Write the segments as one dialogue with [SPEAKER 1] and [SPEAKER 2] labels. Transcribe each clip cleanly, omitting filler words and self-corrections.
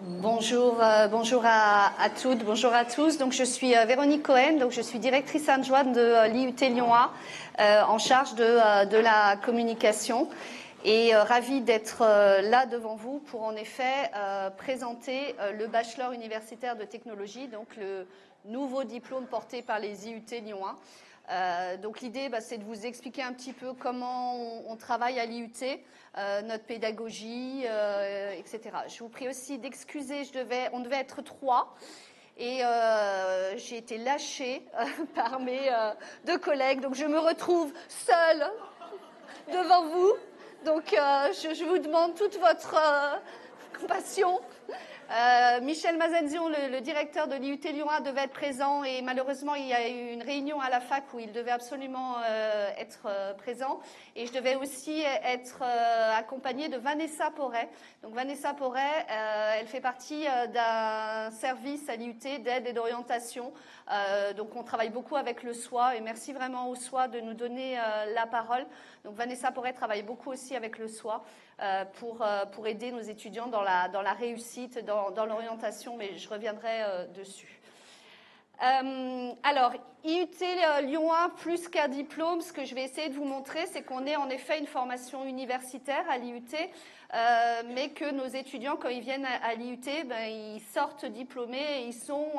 [SPEAKER 1] Bonjour à toutes, bonjour à tous. Donc je suis Véronique Cohen, donc je suis directrice adjointe de l'IUT Lyon 1 en charge de la communication et ravie d'être là devant vous pour en effet présenter le bachelor universitaire de technologie, donc le nouveau diplôme porté par les IUT Lyon 1. Donc l'idée, c'est de vous expliquer un petit peu comment on travaille à l'IUT, notre pédagogie, etc. Je vous prie aussi d'excuser, on devait être 3 et j'ai été lâchée par mes 2 collègues, donc je me retrouve seule devant vous. Donc je vous demande toute votre compassion. Michel Mazenzion, le directeur de l'IUT Lyon 1, devait être présent et malheureusement il y a eu une réunion à la fac où il devait absolument être présent et je devais aussi être accompagnée de Vanessa Porret. Donc Vanessa Porret, elle fait partie d'un service à l'IUT d'aide et d'orientation. Donc on travaille beaucoup avec le SOA et merci vraiment au SOA de nous donner la parole. Donc Vanessa Porret travaille beaucoup aussi avec le SOA pour aider nos étudiants dans la réussite, dans l'orientation, mais je reviendrai dessus. Alors, IUT Lyon 1 plus qu'un diplôme, ce que je vais essayer de vous montrer, c'est qu'on est en effet une formation universitaire à l'IUT, mais que nos étudiants, quand ils viennent à l'IUT, ils sortent diplômés et ils sont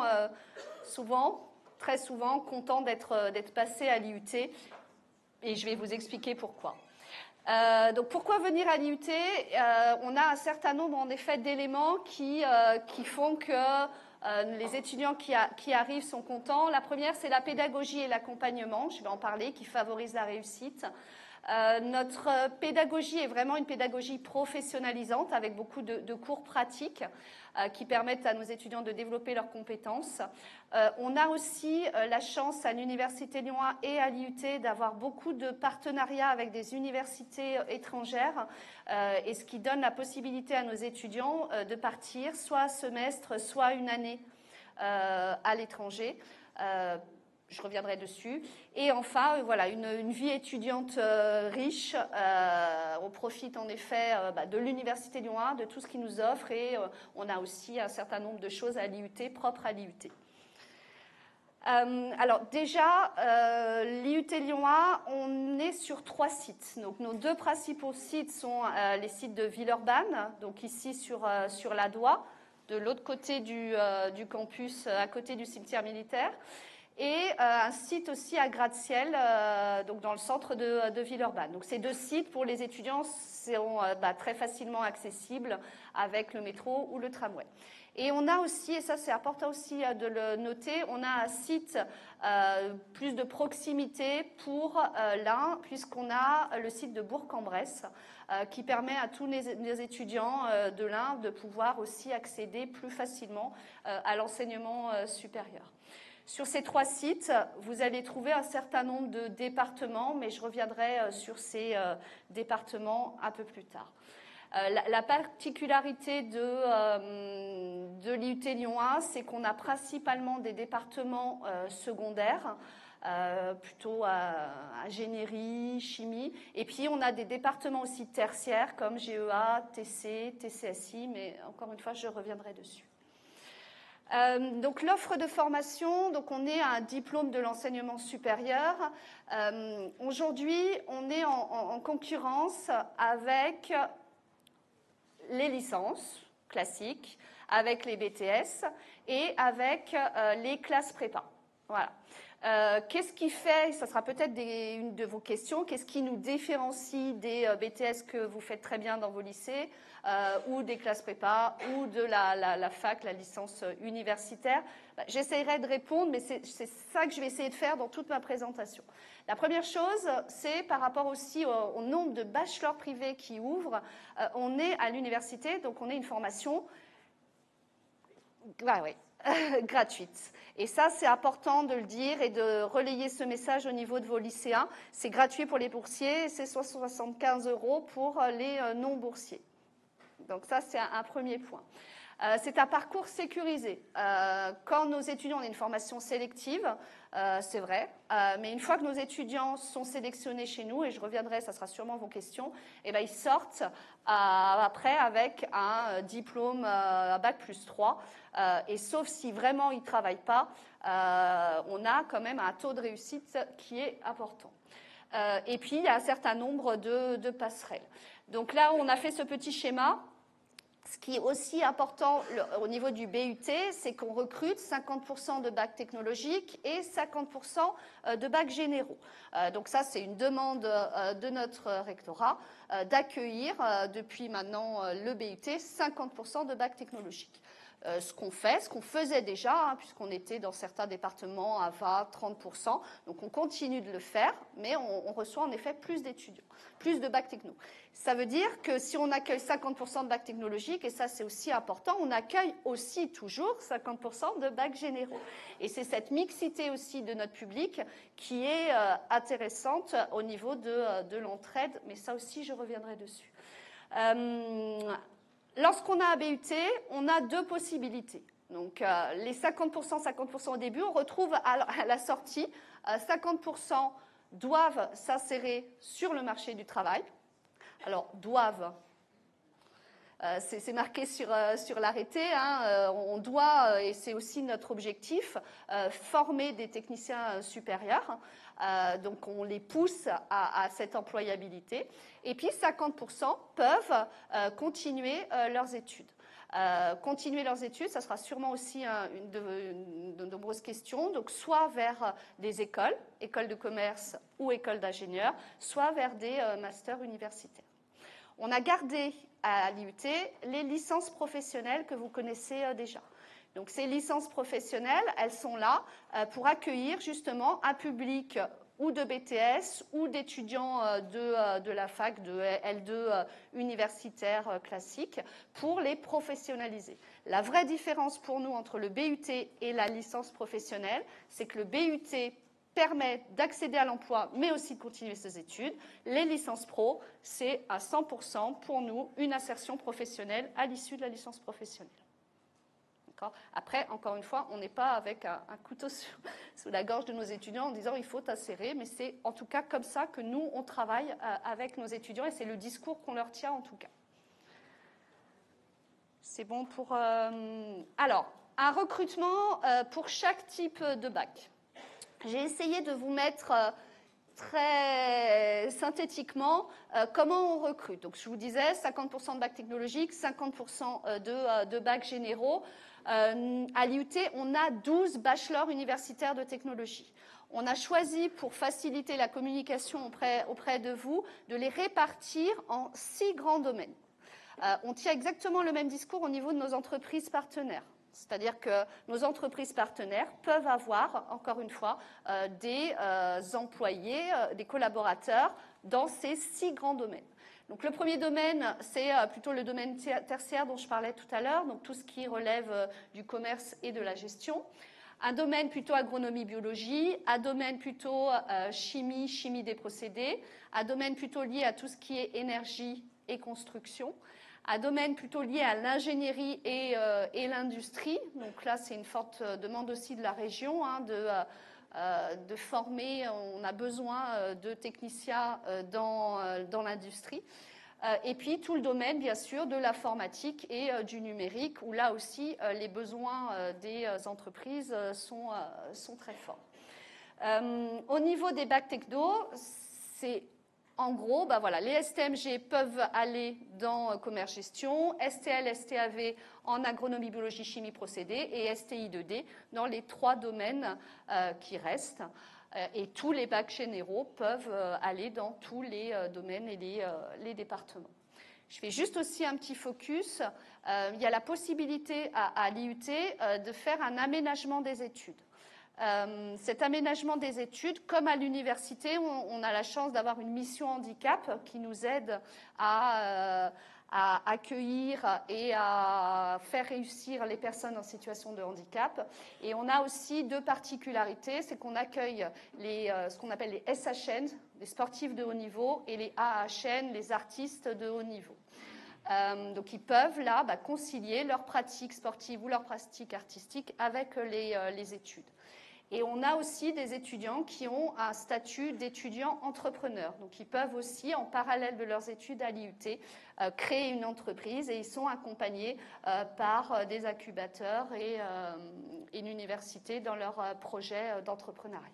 [SPEAKER 1] très souvent, contents d'être passés à l'IUT. Et je vais vous expliquer pourquoi. Donc pourquoi venir à l'IUT? On a un certain nombre en effet d'éléments qui font que les étudiants qui arrivent sont contents. La première, c'est la pédagogie et l'accompagnement, je vais en parler, qui favorise la réussite. Notre pédagogie est vraiment une pédagogie professionnalisante avec beaucoup de cours pratiques qui permettent à nos étudiants de développer leurs compétences. On a aussi la chance à l'Université Lyon 1 et à l'IUT d'avoir beaucoup de partenariats avec des universités étrangères et ce qui donne la possibilité à nos étudiants de partir soit un semestre, soit une année à l'étranger. Je reviendrai dessus. Et enfin, voilà, une vie étudiante riche. On profite en effet de l'Université Lyon 1, de tout ce qu'il nous offre et on a aussi un certain nombre de choses à l'IUT, propres à l'IUT. Alors déjà, l'IUT Lyon 1, on est sur 3 sites. Donc nos 2 principaux sites sont les sites de Villeurbanne, donc ici sur la Doua, de l'autre côté du campus, à côté du cimetière militaire. Et un site aussi à Gratte-Ciel, donc dans le centre de Villeurbanne. Donc ces 2 sites, pour les étudiants, sont très facilement accessibles avec le métro ou le tramway. Et on a aussi, et ça c'est important aussi de le noter, on a un site plus de proximité pour l'Ain, puisqu'on a le site de Bourg-en-Bresse, qui permet à tous les étudiants de l'Ain de pouvoir aussi accéder plus facilement à l'enseignement supérieur. Sur ces 3 sites, vous allez trouver un certain nombre de départements, mais je reviendrai sur ces départements un peu plus tard. La particularité de l'IUT Lyon 1, c'est qu'on a principalement des départements secondaires, plutôt ingénierie, chimie, et puis on a des départements aussi tertiaires comme GEA, TC, TCSI, mais encore une fois, je reviendrai dessus. Donc l'offre de formation, donc on est à un diplôme de l'enseignement supérieur. Aujourd'hui, on est en concurrence avec les licences classiques, avec les BTS et avec les classes prépa. Voilà. Qu'est-ce qui fait, ça sera peut-être une de vos questions, qu'est-ce qui nous différencie des BTS que vous faites très bien dans vos lycées ou des classes prépa ou de la fac, la licence universitaire? J'essaierai de répondre, mais c'est ça que je vais essayer de faire dans toute ma présentation. La première chose, c'est par rapport aussi au nombre de bachelors privés qui ouvrent. On est à l'université, donc on est une formation gratuite. Et ça, c'est important de le dire et de relayer ce message au niveau de vos lycéens. C'est gratuit pour les boursiers et c'est 75 € pour les non-boursiers. Donc ça, c'est un premier point. C'est un parcours sécurisé. Quand nos étudiants ont une formation sélective, c'est vrai, mais une fois que nos étudiants sont sélectionnés chez nous, et je reviendrai, ça sera sûrement vos questions, et ben ils sortent après avec un diplôme à Bac+3, et sauf si vraiment ils ne travaillent pas, on a quand même un taux de réussite qui est important. Et puis, il y a un certain nombre de passerelles. Donc là, on a fait ce petit schéma. Ce qui est aussi important au niveau du BUT, c'est qu'on recrute 50% de bacs technologiques et 50% de bacs généraux. Donc ça, c'est une demande de notre rectorat d'accueillir depuis maintenant le BUT 50% de bacs technologiques. Ce qu'on faisait déjà, hein, puisqu'on était dans certains départements à 20-30%. Donc on continue de le faire, mais on reçoit en effet plus d'étudiants, plus de bacs techno. Ça veut dire que si on accueille 50% de bacs technologiques, et ça c'est aussi important, on accueille aussi toujours 50% de bacs généraux. Et c'est cette mixité aussi de notre public qui est intéressante au niveau de l'entraide, mais ça aussi je reviendrai dessus. Lorsqu'on a un BUT, on a deux possibilités. Donc, les 50% au début, on retrouve à la sortie, 50% doivent s'insérer sur le marché du travail. Alors, doivent, c'est marqué sur l'arrêté, hein, on doit, et c'est aussi notre objectif, former des techniciens supérieurs. Donc on les pousse à cette employabilité. Et puis 50% peuvent continuer leurs études. Continuer leurs études, ça sera sûrement aussi une de nombreuses questions. Donc soit vers des écoles de commerce ou écoles d'ingénieurs, soit vers des masters universitaires. On a gardé à l'IUT les licences professionnelles que vous connaissez déjà. Donc ces licences professionnelles, elles sont là pour accueillir justement un public ou de BTS ou d'étudiants de la fac de L2 universitaire classique pour les professionnaliser. La vraie différence pour nous entre le BUT et la licence professionnelle, c'est que le BUT permet d'accéder à l'emploi, mais aussi de continuer ses études. Les licences pro, c'est à 100% pour nous une insertion professionnelle à l'issue de la licence professionnelle. Après, encore une fois, on n'est pas avec un couteau sous la gorge de nos étudiants en disant il faut t'insérer, mais c'est en tout cas comme ça que nous, on travaille avec nos étudiants et c'est le discours qu'on leur tient en tout cas. C'est bon pour... Alors, un recrutement pour chaque type de bac. J'ai essayé de vous mettre très synthétiquement comment on recrute. Donc, je vous disais 50% de bacs technologiques, 50% de bacs généraux. À l'IUT, on a 12 bachelors universitaires de technologie. On a choisi, pour faciliter la communication auprès de vous, de les répartir en 6 grands domaines. On tient exactement le même discours au niveau de nos entreprises partenaires. C'est-à-dire que nos entreprises partenaires peuvent avoir, encore une fois, des employés, des collaborateurs dans ces 6 grands domaines. Donc le premier domaine, c'est plutôt le domaine tertiaire dont je parlais tout à l'heure, donc tout ce qui relève du commerce et de la gestion. Un domaine plutôt agronomie-biologie, un domaine plutôt chimie des procédés, un domaine plutôt lié à tout ce qui est énergie et construction, un domaine plutôt lié à l'ingénierie et l'industrie. Donc là, c'est une forte demande aussi de la région hein, de former. On a besoin de techniciens dans l'industrie. Et puis tout le domaine, bien sûr, de l'informatique et du numérique, où là aussi, les besoins des entreprises sont très forts. Au niveau des bacs techno, c'est... En gros, voilà, les STMG peuvent aller dans commerce-gestion, STL, STAV en agronomie, biologie, chimie, procédés et STI 2D dans les 3 domaines qui restent. Et tous les bacs généraux peuvent aller dans tous les domaines et les départements. Je fais juste aussi un petit focus. Il y a la possibilité à l'IUT de faire un aménagement des études. Cet aménagement des études, comme à l'université, on a la chance d'avoir une mission handicap qui nous aide à accueillir et à faire réussir les personnes en situation de handicap. Et on a aussi 2 particularités, c'est qu'on accueille ce qu'on appelle les SHN, les sportifs de haut niveau, et les AHN, les artistes de haut niveau. Donc, ils peuvent là concilier leur pratique sportive ou leur pratique artistique avec les études. Et on a aussi des étudiants qui ont un statut d'étudiant entrepreneur. Donc, ils peuvent aussi, en parallèle de leurs études à l'IUT, créer une entreprise et ils sont accompagnés par des incubateurs et une université dans leur projet d'entrepreneuriat.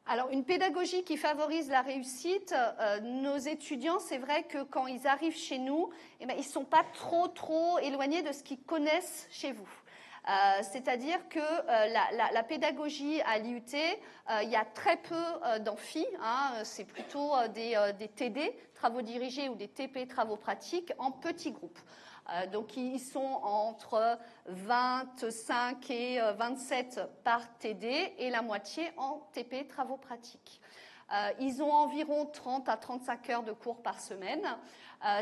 [SPEAKER 1] Alors, une pédagogie qui favorise la réussite, nos étudiants, c'est vrai que quand ils arrivent chez nous, ils ne sont pas trop éloignés de ce qu'ils connaissent chez vous. C'est-à-dire que la pédagogie à l'IUT, il y a très peu d'amphi, c'est plutôt des TD, travaux dirigés, ou des TP, travaux pratiques, en petits groupes. Donc, ils sont entre 25 et 27 par TD et la moitié en TP, travaux pratiques. Ils ont environ 30 à 35 heures de cours par semaine.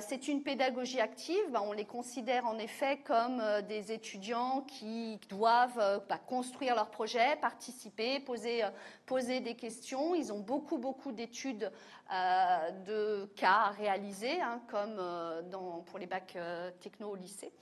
[SPEAKER 1] C'est une pédagogie active. On les considère en effet comme des étudiants qui doivent construire leur projet, participer, poser des questions. Ils ont beaucoup d'études de cas à réaliser, comme pour les bacs techno au lycée.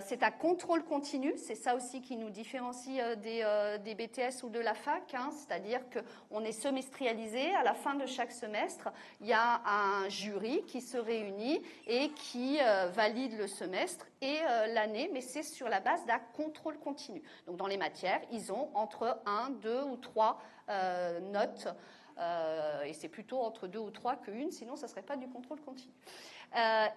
[SPEAKER 1] C'est un contrôle continu, c'est ça aussi qui nous différencie des BTS ou de la fac, c'est-à-dire qu'on est semestrialisé. À la fin de chaque semestre, il y a un jury qui se réunit et qui valide le semestre et l'année, mais c'est sur la base d'un contrôle continu. Donc dans les matières, ils ont entre 1, 2 ou 3 notes, et c'est plutôt entre 2 ou 3 qu'une, sinon ça ne serait pas du contrôle continu.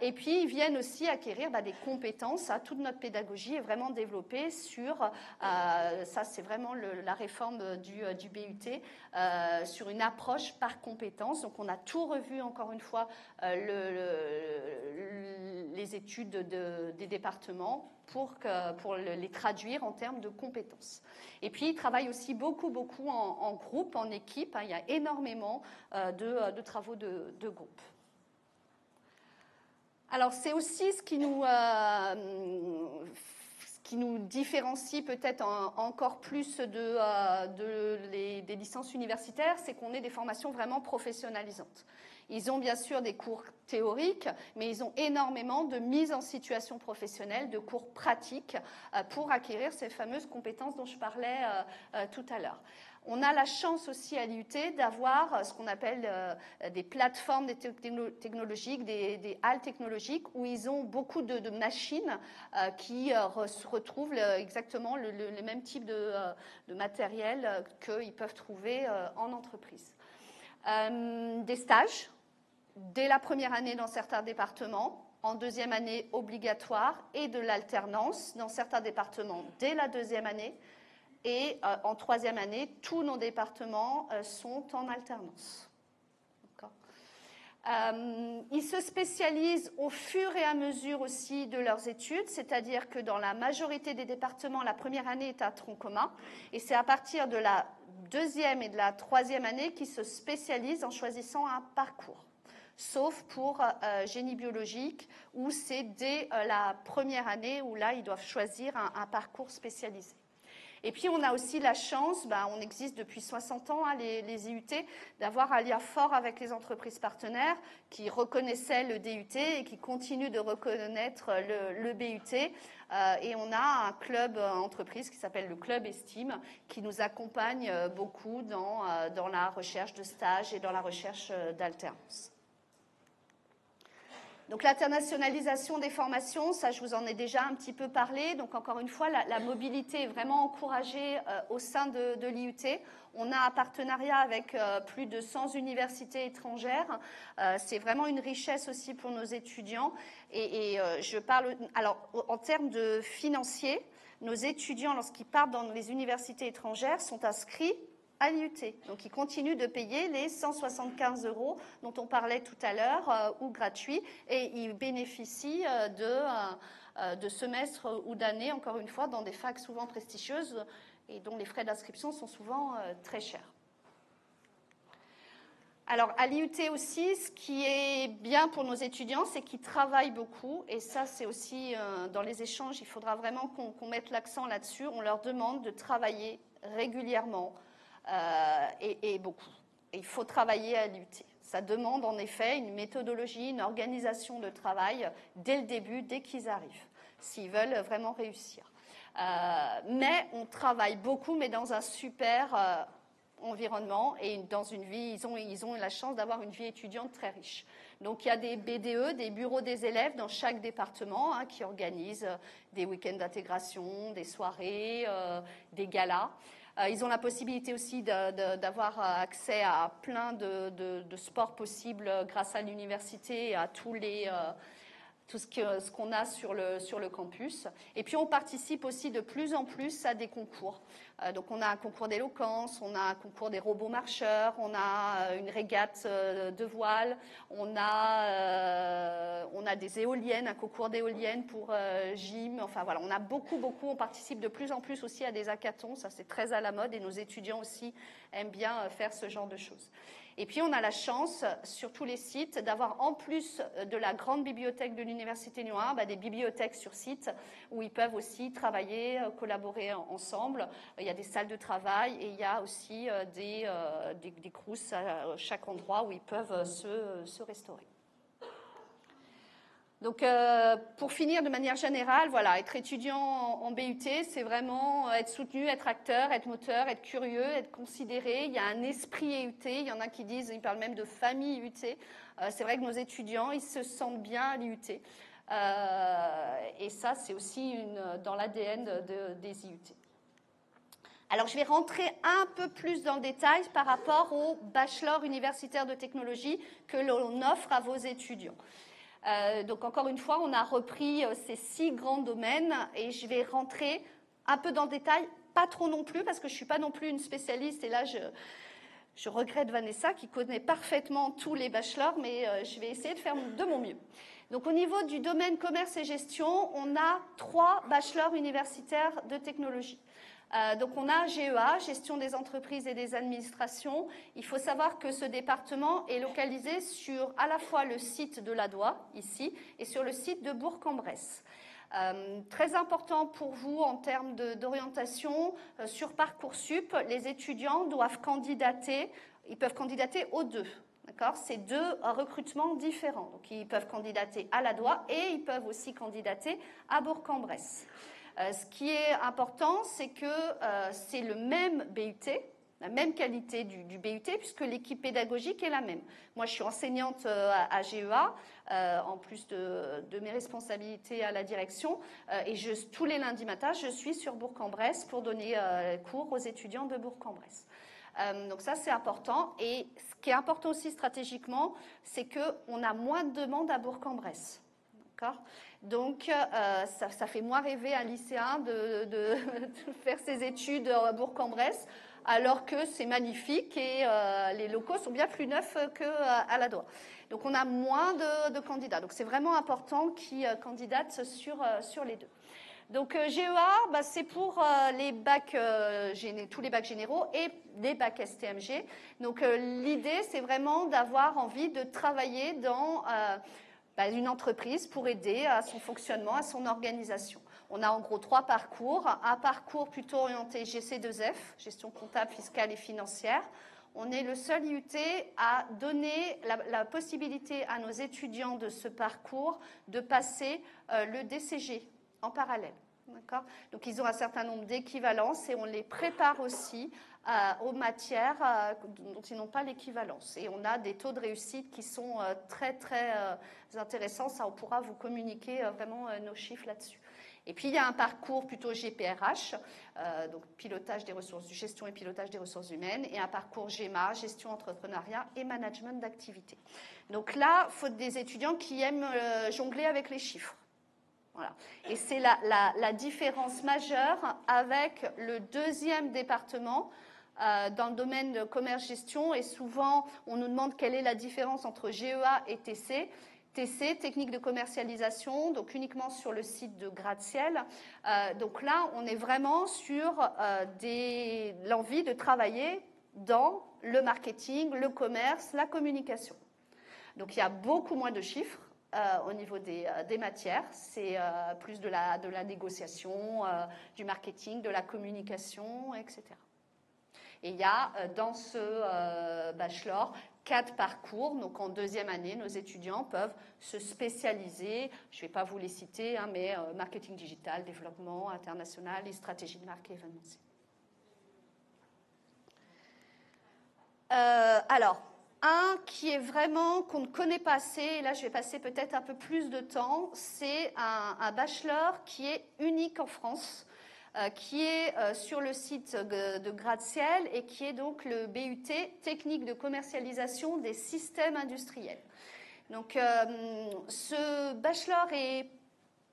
[SPEAKER 1] Et puis, ils viennent aussi acquérir des compétences. Toute notre pédagogie est vraiment développée sur, ça c'est vraiment la réforme du BUT, sur une approche par compétences. Donc, on a tout revu, encore une fois, les études des départements pour les traduire en termes de compétences. Et puis, ils travaillent aussi beaucoup en groupe, en équipe. Il y a énormément de travaux de groupe. Alors, c'est aussi ce qui nous différencie peut-être encore plus des licences universitaires, c'est qu'on ait des formations vraiment professionnalisantes. Ils ont bien sûr des cours théoriques, mais ils ont énormément de mise en situation professionnelle, de cours pratiques pour acquérir ces fameuses compétences dont je parlais tout à l'heure. On a la chance aussi à l'IUT d'avoir ce qu'on appelle des plateformes technologiques, des halles technologiques, où ils ont beaucoup de machines qui retrouvent exactement le même type de matériel qu'ils peuvent trouver en entreprise. Des stages, dès la première année dans certains départements, en deuxième année obligatoire, et de l'alternance dans certains départements dès la deuxième année. Et en troisième année, tous nos départements sont en alternance. Ils se spécialisent au fur et à mesure aussi de leurs études, c'est-à-dire que dans la majorité des départements, la première année est un tronc commun, et c'est à partir de la deuxième et de la troisième année qu'ils se spécialisent en choisissant un parcours. Sauf pour génie biologique, où c'est dès la première année où là, ils doivent choisir un parcours spécialisé. Et puis, on a aussi la chance, on existe depuis 60 ans, les IUT, d'avoir un lien fort avec les entreprises partenaires qui reconnaissaient le DUT et qui continuent de reconnaître le BUT. Et on a un club entreprise qui s'appelle le Club Estime, qui nous accompagne beaucoup dans la recherche de stages et dans la recherche d'alternance. Donc l'internationalisation des formations, ça je vous en ai déjà un petit peu parlé. Donc encore une fois, la mobilité est vraiment encouragée au sein de l'IUT. On a un partenariat avec plus de 100 universités étrangères. C'est vraiment une richesse aussi pour nos étudiants. Et je parle, alors en termes de financiers, nos étudiants, lorsqu'ils partent dans les universités étrangères, sont inscrits à l'IUT. Donc, ils continuent de payer les 175 € dont on parlait tout à l'heure, ou gratuits, et ils bénéficient de semestres ou d'années, encore une fois, dans des facs souvent prestigieuses et dont les frais d'inscription sont souvent très chers. Alors, à l'IUT aussi, ce qui est bien pour nos étudiants, c'est qu'ils travaillent beaucoup. Et ça, c'est aussi, dans les échanges, il faudra vraiment qu'on mette l'accent là-dessus. On leur demande de travailler régulièrement et beaucoup. Et il faut travailler à l'IUT. Ça demande en effet une méthodologie, une organisation de travail dès le début, dès qu'ils arrivent, s'ils veulent vraiment réussir. Mais on travaille beaucoup, mais dans un super environnement et dans une vie, ils ont la chance d'avoir une vie étudiante très riche. Donc il y a des BDE, des bureaux des élèves dans chaque département qui organisent des week-ends d'intégration, des soirées, des galas. Ils ont la possibilité aussi d'avoir accès à plein de sports possibles grâce à l'université et à tout ce qu'on a sur le campus. Et puis on participe aussi de plus en plus à des concours. Donc on a un concours d'éloquence, on a un concours des robots marcheurs, on a une régate de voile, on a des éoliennes, un concours d'éoliennes pour gym. Enfin voilà, on a beaucoup, on participe de plus en plus aussi à des hackathons, ça c'est très à la mode et nos étudiants aussi aiment bien faire ce genre de choses. Et puis, on a la chance, sur tous les sites, d'avoir en plus de la grande bibliothèque de l'Université Lyon 1, des bibliothèques sur site où ils peuvent aussi travailler, collaborer ensemble. Il y a des salles de travail et il y a aussi des crous à chaque endroit où ils peuvent se restaurer. Donc, pour finir de manière générale, voilà, être étudiant en BUT, c'est vraiment être soutenu, être acteur, être moteur, être curieux, être considéré. Il y a un esprit UT, il y en a qui disent, ils parlent même de famille UT. C'est vrai que nos étudiants, ils se sentent bien à l'IUT. Et ça, c'est aussi dans l'ADN des IUT. Alors, je vais rentrer un peu plus dans le détail par rapport au bachelor universitaire de technologie que l'on offre à vos étudiants. Donc encore une fois, on a repris ces 6 grands domaines et je vais rentrer un peu dans le détail, pas trop non plus parce que je ne suis pas non plus une spécialiste et là je regrette Vanessa qui connaît parfaitement tous les bachelors, mais je vais essayer de faire de mon mieux. Donc au niveau du domaine commerce et gestion, on a 3 bachelors universitaires de technologie. Donc on a GEA, gestion des entreprises et des administrations. Il faut savoir que ce département est localisé sur à la fois le site de l'ADOA, ici, et sur le site de Bourg-en-Bresse. Très important pour vous en termes d'orientation, sur Parcoursup, les étudiants doivent candidater, ils peuvent candidater aux 2. D'accord ? C'est 2 recrutements différents. Donc ils peuvent candidater à l'ADOA et ils peuvent aussi candidater à Bourg-en-Bresse. Ce qui est important, c'est que c'est le même BUT, la même qualité du BUT, puisque l'équipe pédagogique est la même. Moi, je suis enseignante à GEA, en plus de mes responsabilités à la direction, et tous les lundis matins, je suis sur Bourg-en-Bresse pour donner cours aux étudiants de Bourg-en-Bresse. Donc ça, c'est important. Et ce qui est important aussi stratégiquement, c'est qu'on a moins de demandes à Bourg-en-Bresse. D'accord ? Donc, ça fait moins rêver un lycéen de faire ses études à Bourg-en-Bresse, alors que c'est magnifique et les locaux sont bien plus neufs qu'à l'ADOA. Donc, on a moins de candidats. Donc, c'est vraiment important qu'ils candidatent sur les 2. Donc, GEA, c'est pour les bacs, tous les bacs généraux et les bacs STMG. Donc, l'idée, c'est vraiment d'avoir envie de travailler dans une entreprise pour aider à son fonctionnement, à son organisation. On a en gros 3 parcours. Un parcours plutôt orienté GC2F, gestion comptable, fiscale et financière. On est le seul IUT à donner la possibilité à nos étudiants de ce parcours de passer le DCG en parallèle. D'accord ? Donc, ils ont un certain nombre d'équivalences et on les prépare aussi aux matières dont ils n'ont pas l'équivalence. Et on a des taux de réussite qui sont très, très intéressants. Ça, on pourra vous communiquer vraiment nos chiffres là-dessus. Et puis, il y a un parcours plutôt GPRH, donc gestion et pilotage des ressources humaines, et un parcours GEMA, gestion, entrepreneuriat et management d'activité. Donc là, il faut des étudiants qui aiment jongler avec les chiffres. Voilà. Et c'est la différence majeure avec le 2e département dans le domaine de commerce-gestion. Et souvent, on nous demande quelle est la différence entre GEA et TC. TC, technique de commercialisation, donc uniquement sur le site de Gratte-Ciel. Donc là, on est vraiment sur l'envie de travailler dans le marketing, le commerce, la communication. Donc il y a beaucoup moins de chiffres. Au niveau des matières, c'est plus de la négociation, du marketing, de la communication, etc. Et il y a dans ce bachelor 4 parcours. Donc en deuxième année, nos étudiants peuvent se spécialiser. Je ne vais pas vous les citer, hein, mais marketing digital, développement international et stratégie de marque et événementiel. Alors, un qui est vraiment, qu'on ne connaît pas assez, et là je vais passer peut-être un peu plus de temps, c'est un bachelor qui est unique en France, qui est sur le site de Gratte-Ciel et qui est donc le BUT Technique de commercialisation des systèmes industriels. Donc ce bachelor est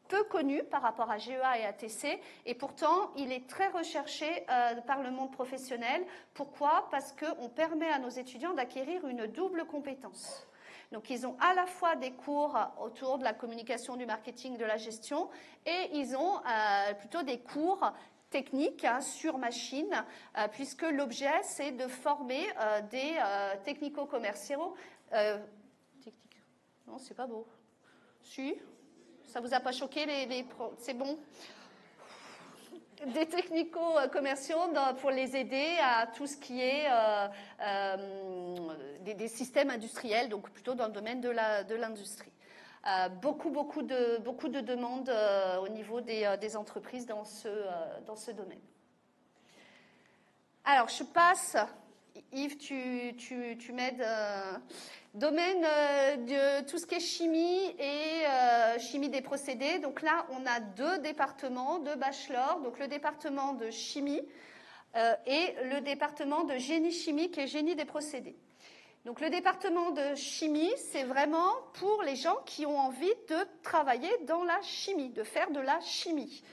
[SPEAKER 1] peu connu par rapport à GEA et ATC, et pourtant il est très recherché par le monde professionnel. Pourquoi ? Parce qu'on permet à nos étudiants d'acquérir une double compétence. Donc ils ont à la fois des cours autour de la communication, du marketing, de la gestion, et ils ont plutôt des cours techniques sur machine, puisque l'objet c'est de former des technico-commerciaux. Non, c'est pas beau. Si. Ça vous a pas choqué c'est bon? Des technico-commerciaux pour les aider à tout ce qui est des systèmes industriels, donc plutôt dans le domaine de l'industrie. Beaucoup de demandes au niveau des entreprises dans ce domaine. Alors, je passe. Yves, tu m'aides. Domaine de tout ce qui est chimie et chimie des procédés. Donc là, on a 2 départements, 2 bachelors. Donc le département de chimie et le département de génie chimique et génie des procédés. Donc le département de chimie, c'est vraiment pour les gens qui ont envie de travailler dans la chimie, de faire de la chimie.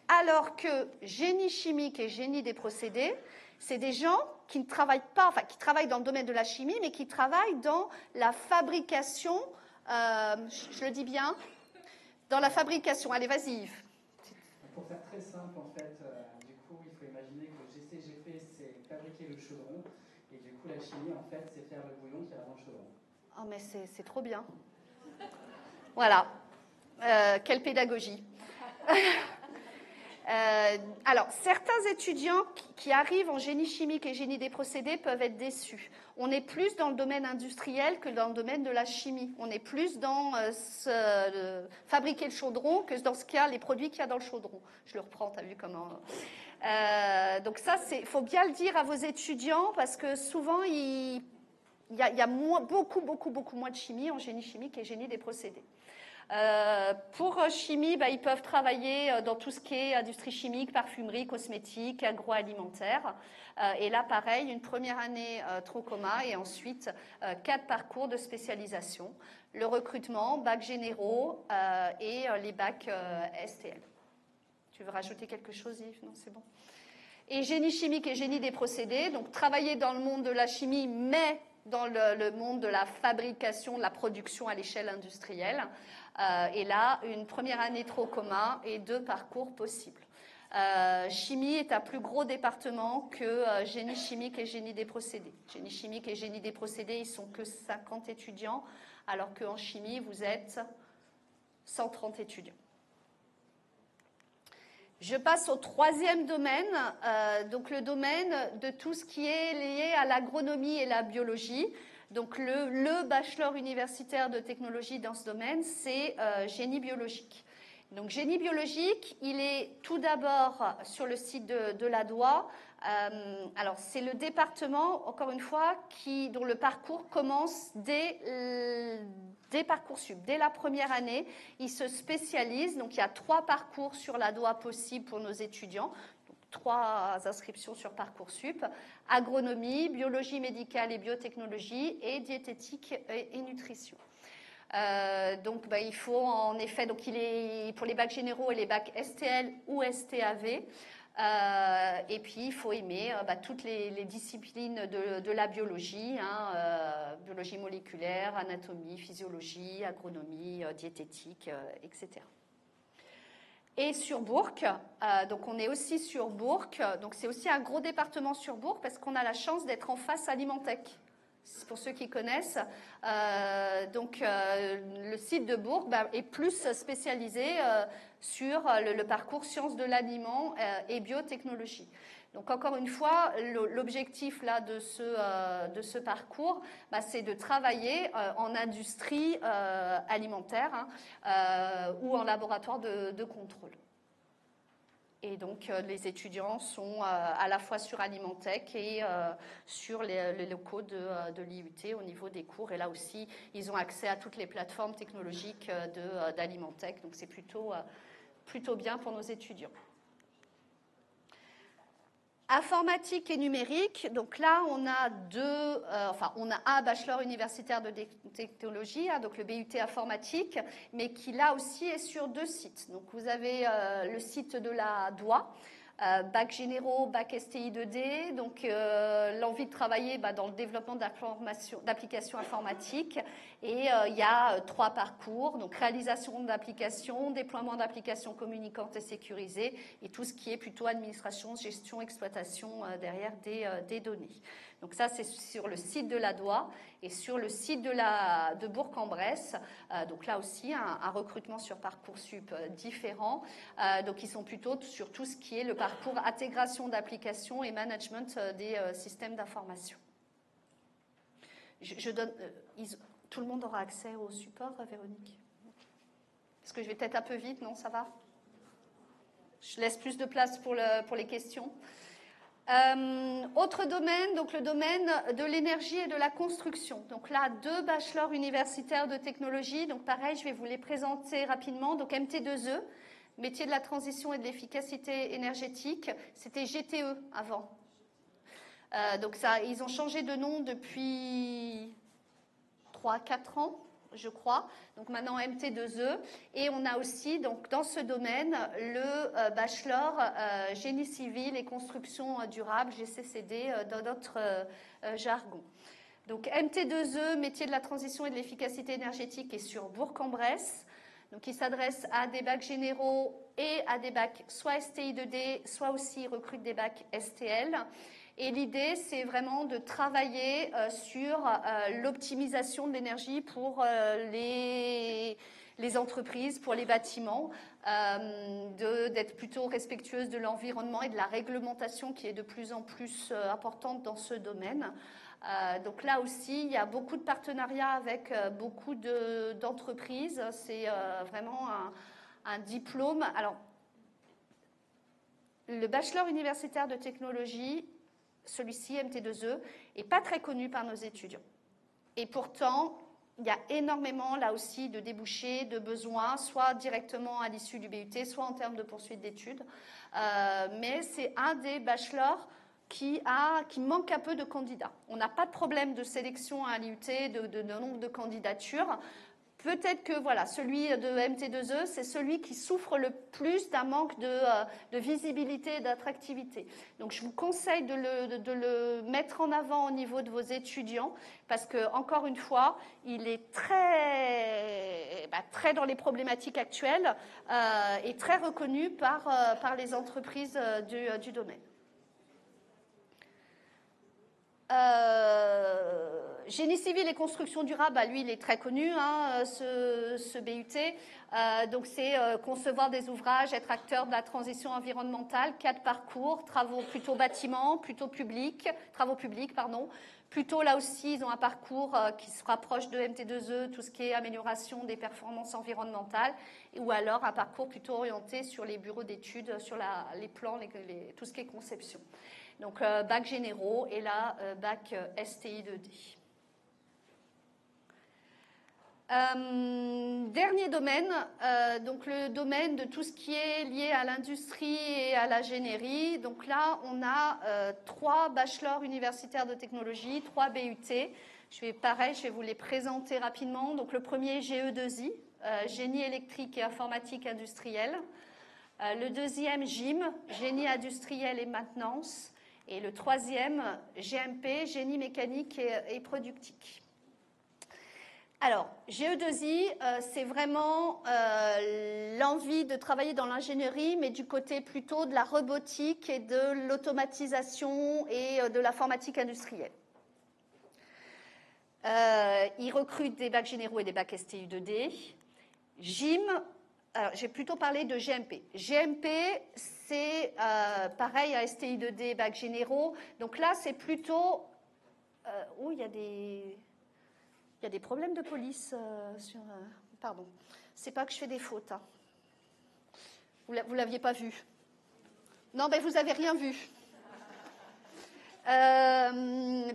[SPEAKER 1] Alors que génie chimique et génie des procédés, c'est des gens qui ne travaillent pas, enfin qui travaillent dans le domaine de la chimie, mais qui travaillent dans la fabrication, je le dis bien, dans la fabrication. Allez, vas-y Yves.
[SPEAKER 2] Pour faire très simple, en fait, du coup, il faut imaginer que le GCGP, c'est fabriquer le chaudron, et du coup, la chimie, en fait, c'est faire le bouillon qui est dans le chaudron.
[SPEAKER 1] Oh, mais c'est trop bien. Voilà. Quelle pédagogie. Alors, certains étudiants qui arrivent en génie chimique et génie des procédés peuvent être déçus. On est plus dans le domaine industriel que dans le domaine de la chimie. On est plus dans fabriquer le chaudron que dans les produits qu'il y a dans le chaudron. Je le reprends, tu as vu comment... donc ça, il faut bien le dire à vos étudiants parce que souvent, il y a beaucoup moins de chimie en génie chimique et génie des procédés. Pour chimie, ils peuvent travailler dans tout ce qui est industrie chimique, parfumerie, cosmétique, agroalimentaire. Et là, pareil, une première année tronc commun et ensuite 4 parcours de spécialisation. Le recrutement, bacs généraux et les bacs STL. Tu veux rajouter quelque chose, Yves? Non, c'est bon. Et génie chimique et génie des procédés, donc travailler dans le monde de la chimie, mais dans le monde de la fabrication, de la production à l'échelle industrielle. Et là, une première année tronc commun et 2 parcours possibles. Chimie est un plus gros département que génie chimique et génie des procédés. Génie chimique et génie des procédés, ils sont que 50 étudiants, alors qu'en chimie, vous êtes 130 étudiants. Je passe au 3e domaine, donc le domaine de tout ce qui est lié à l'agronomie et la biologie. Donc le bachelor universitaire de technologie dans ce domaine, c'est génie biologique. Donc génie biologique, il est tout d'abord sur le site de l'ADOA. Alors c'est le département, encore une fois, dont le parcours commence dès Parcoursup. Dès la première année, ils se spécialisent. Donc il y a 3 parcours sur l'ADOA possibles pour nos étudiants. 3 inscriptions sur Parcoursup, agronomie, biologie médicale et biotechnologie et diététique et nutrition. Donc il faut en effet, donc pour les bacs généraux et les bacs STL ou STAV, et puis il faut aimer toutes les disciplines de la biologie, biologie moléculaire, anatomie, physiologie, agronomie, diététique, etc. Et sur Bourg, donc on est aussi sur Bourg, donc c'est aussi un gros département sur Bourg parce qu'on a la chance d'être en face Alimentech. Pour ceux qui connaissent, le site de Bourg est plus spécialisé sur le parcours sciences de l'aliment et biotechnologie. Donc encore une fois, l'objectif là de ce parcours, c'est de travailler en industrie alimentaire ou en laboratoire de contrôle. Et donc, les étudiants sont à la fois sur Alimentech et sur les locaux de l'IUT au niveau des cours. Et là aussi, ils ont accès à toutes les plateformes technologiques d'Alimentech. Donc, c'est plutôt bien pour nos étudiants. Informatique et numérique, donc là on a on a un bachelor universitaire de technologie, donc le BUT informatique, mais qui là aussi est sur 2 sites. Donc vous avez le site de la DOI, bac généraux, bac STI 2D, donc l'envie de travailler dans le développement d'applications informatiques. Et il y a 3 parcours, donc réalisation d'applications, déploiement d'applications communicantes et sécurisées, et tout ce qui est plutôt administration, gestion, exploitation derrière des données. Donc ça, c'est sur le site de la DOI et sur le site de Bourg-en-Bresse. Donc là aussi, un recrutement sur Parcoursup différent. Donc ils sont plutôt sur tout ce qui est le parcours intégration d'applications et management des systèmes d'information. Je donne... tout le monde aura accès au support, Véronique? Est-ce que je vais peut-être un peu vite? Non, ça va? Je laisse plus de place pour les questions. Autre domaine, donc le domaine de l'énergie et de la construction. Donc là, 2 bachelors universitaires de technologie. Donc pareil, je vais vous les présenter rapidement. Donc MT2E, métier de la transition et de l'efficacité énergétique. C'était GTE avant. Donc ça, ils ont changé de nom depuis 3-4 ans, je crois. Donc maintenant MT2E. Et on a aussi, donc, dans ce domaine, le bachelor génie civil et construction durable, GCCD, dans notre jargon. Donc MT2E, métier de la transition et de l'efficacité énergétique, est sur Bourg-en-Bresse. Donc il s'adresse à des bacs généraux et à des bacs soit STI 2D, soit aussi recrute des bacs STL. Et l'idée, c'est vraiment de travailler sur l'optimisation de l'énergie pour les entreprises, pour les bâtiments, d'être plutôt respectueuse de l'environnement et de la réglementation qui est de plus en plus importante dans ce domaine. Donc là aussi, il y a beaucoup de partenariats avec beaucoup d'entreprises. C'est vraiment un diplôme. Alors, le bachelor universitaire de technologie, celui-ci, MT2E, n'est pas très connu par nos étudiants. Et pourtant, il y a énormément, là aussi, de débouchés, de besoins, soit directement à l'issue du BUT, soit en termes de poursuite d'études. Mais c'est un des bachelors qui manque un peu de candidats. On n'a pas de problème de sélection à l'IUT, de nombre de candidatures. Peut-être que celui de MT2E, c'est celui qui souffre le plus d'un manque de visibilité et d'attractivité. Donc je vous conseille de le mettre en avant au niveau de vos étudiants parce que, encore une fois, il est très dans les problématiques actuelles et très reconnu par les entreprises du domaine. Génie civil et construction durable, lui, il est très connu, ce BUT. Donc, c'est concevoir des ouvrages, être acteur de la transition environnementale, 4 parcours, travaux plutôt bâtiments, plutôt travaux publics, pardon. Plutôt, là aussi, ils ont un parcours qui se rapproche de MT2E, tout ce qui est amélioration des performances environnementales, ou alors un parcours plutôt orienté sur les bureaux d'études, sur les plans, tout ce qui est conception. Donc, bac généraux et là, bac STI 2D. Dernier domaine, donc le domaine de tout ce qui est lié à l'industrie et à l'ingénierie. Donc là, on a 3 bachelors universitaires de technologie, 3 BUT. Je vais vous les présenter rapidement. Donc le premier, GE2I, génie électrique et informatique industrielle. Le deuxième, GIM, génie industriel et maintenance. Et le troisième, GMP, génie mécanique et productique. Alors, GE2I, c'est vraiment l'envie de travailler dans l'ingénierie, mais du côté plutôt de la robotique et de l'automatisation et de l'informatique industrielle. Ils recrutent des bacs généraux et des bacs STI 2D. GIM, Alors, j'ai plutôt parlé de GMP. GMP, c'est pareil à STI2D, bacs généraux. Donc là, c'est plutôt... oh, il y a des problèmes de police sur... pardon. C'est pas que je fais des fautes. Hein. Vous l'aviez pas vu? Non, ben vous n'avez rien vu.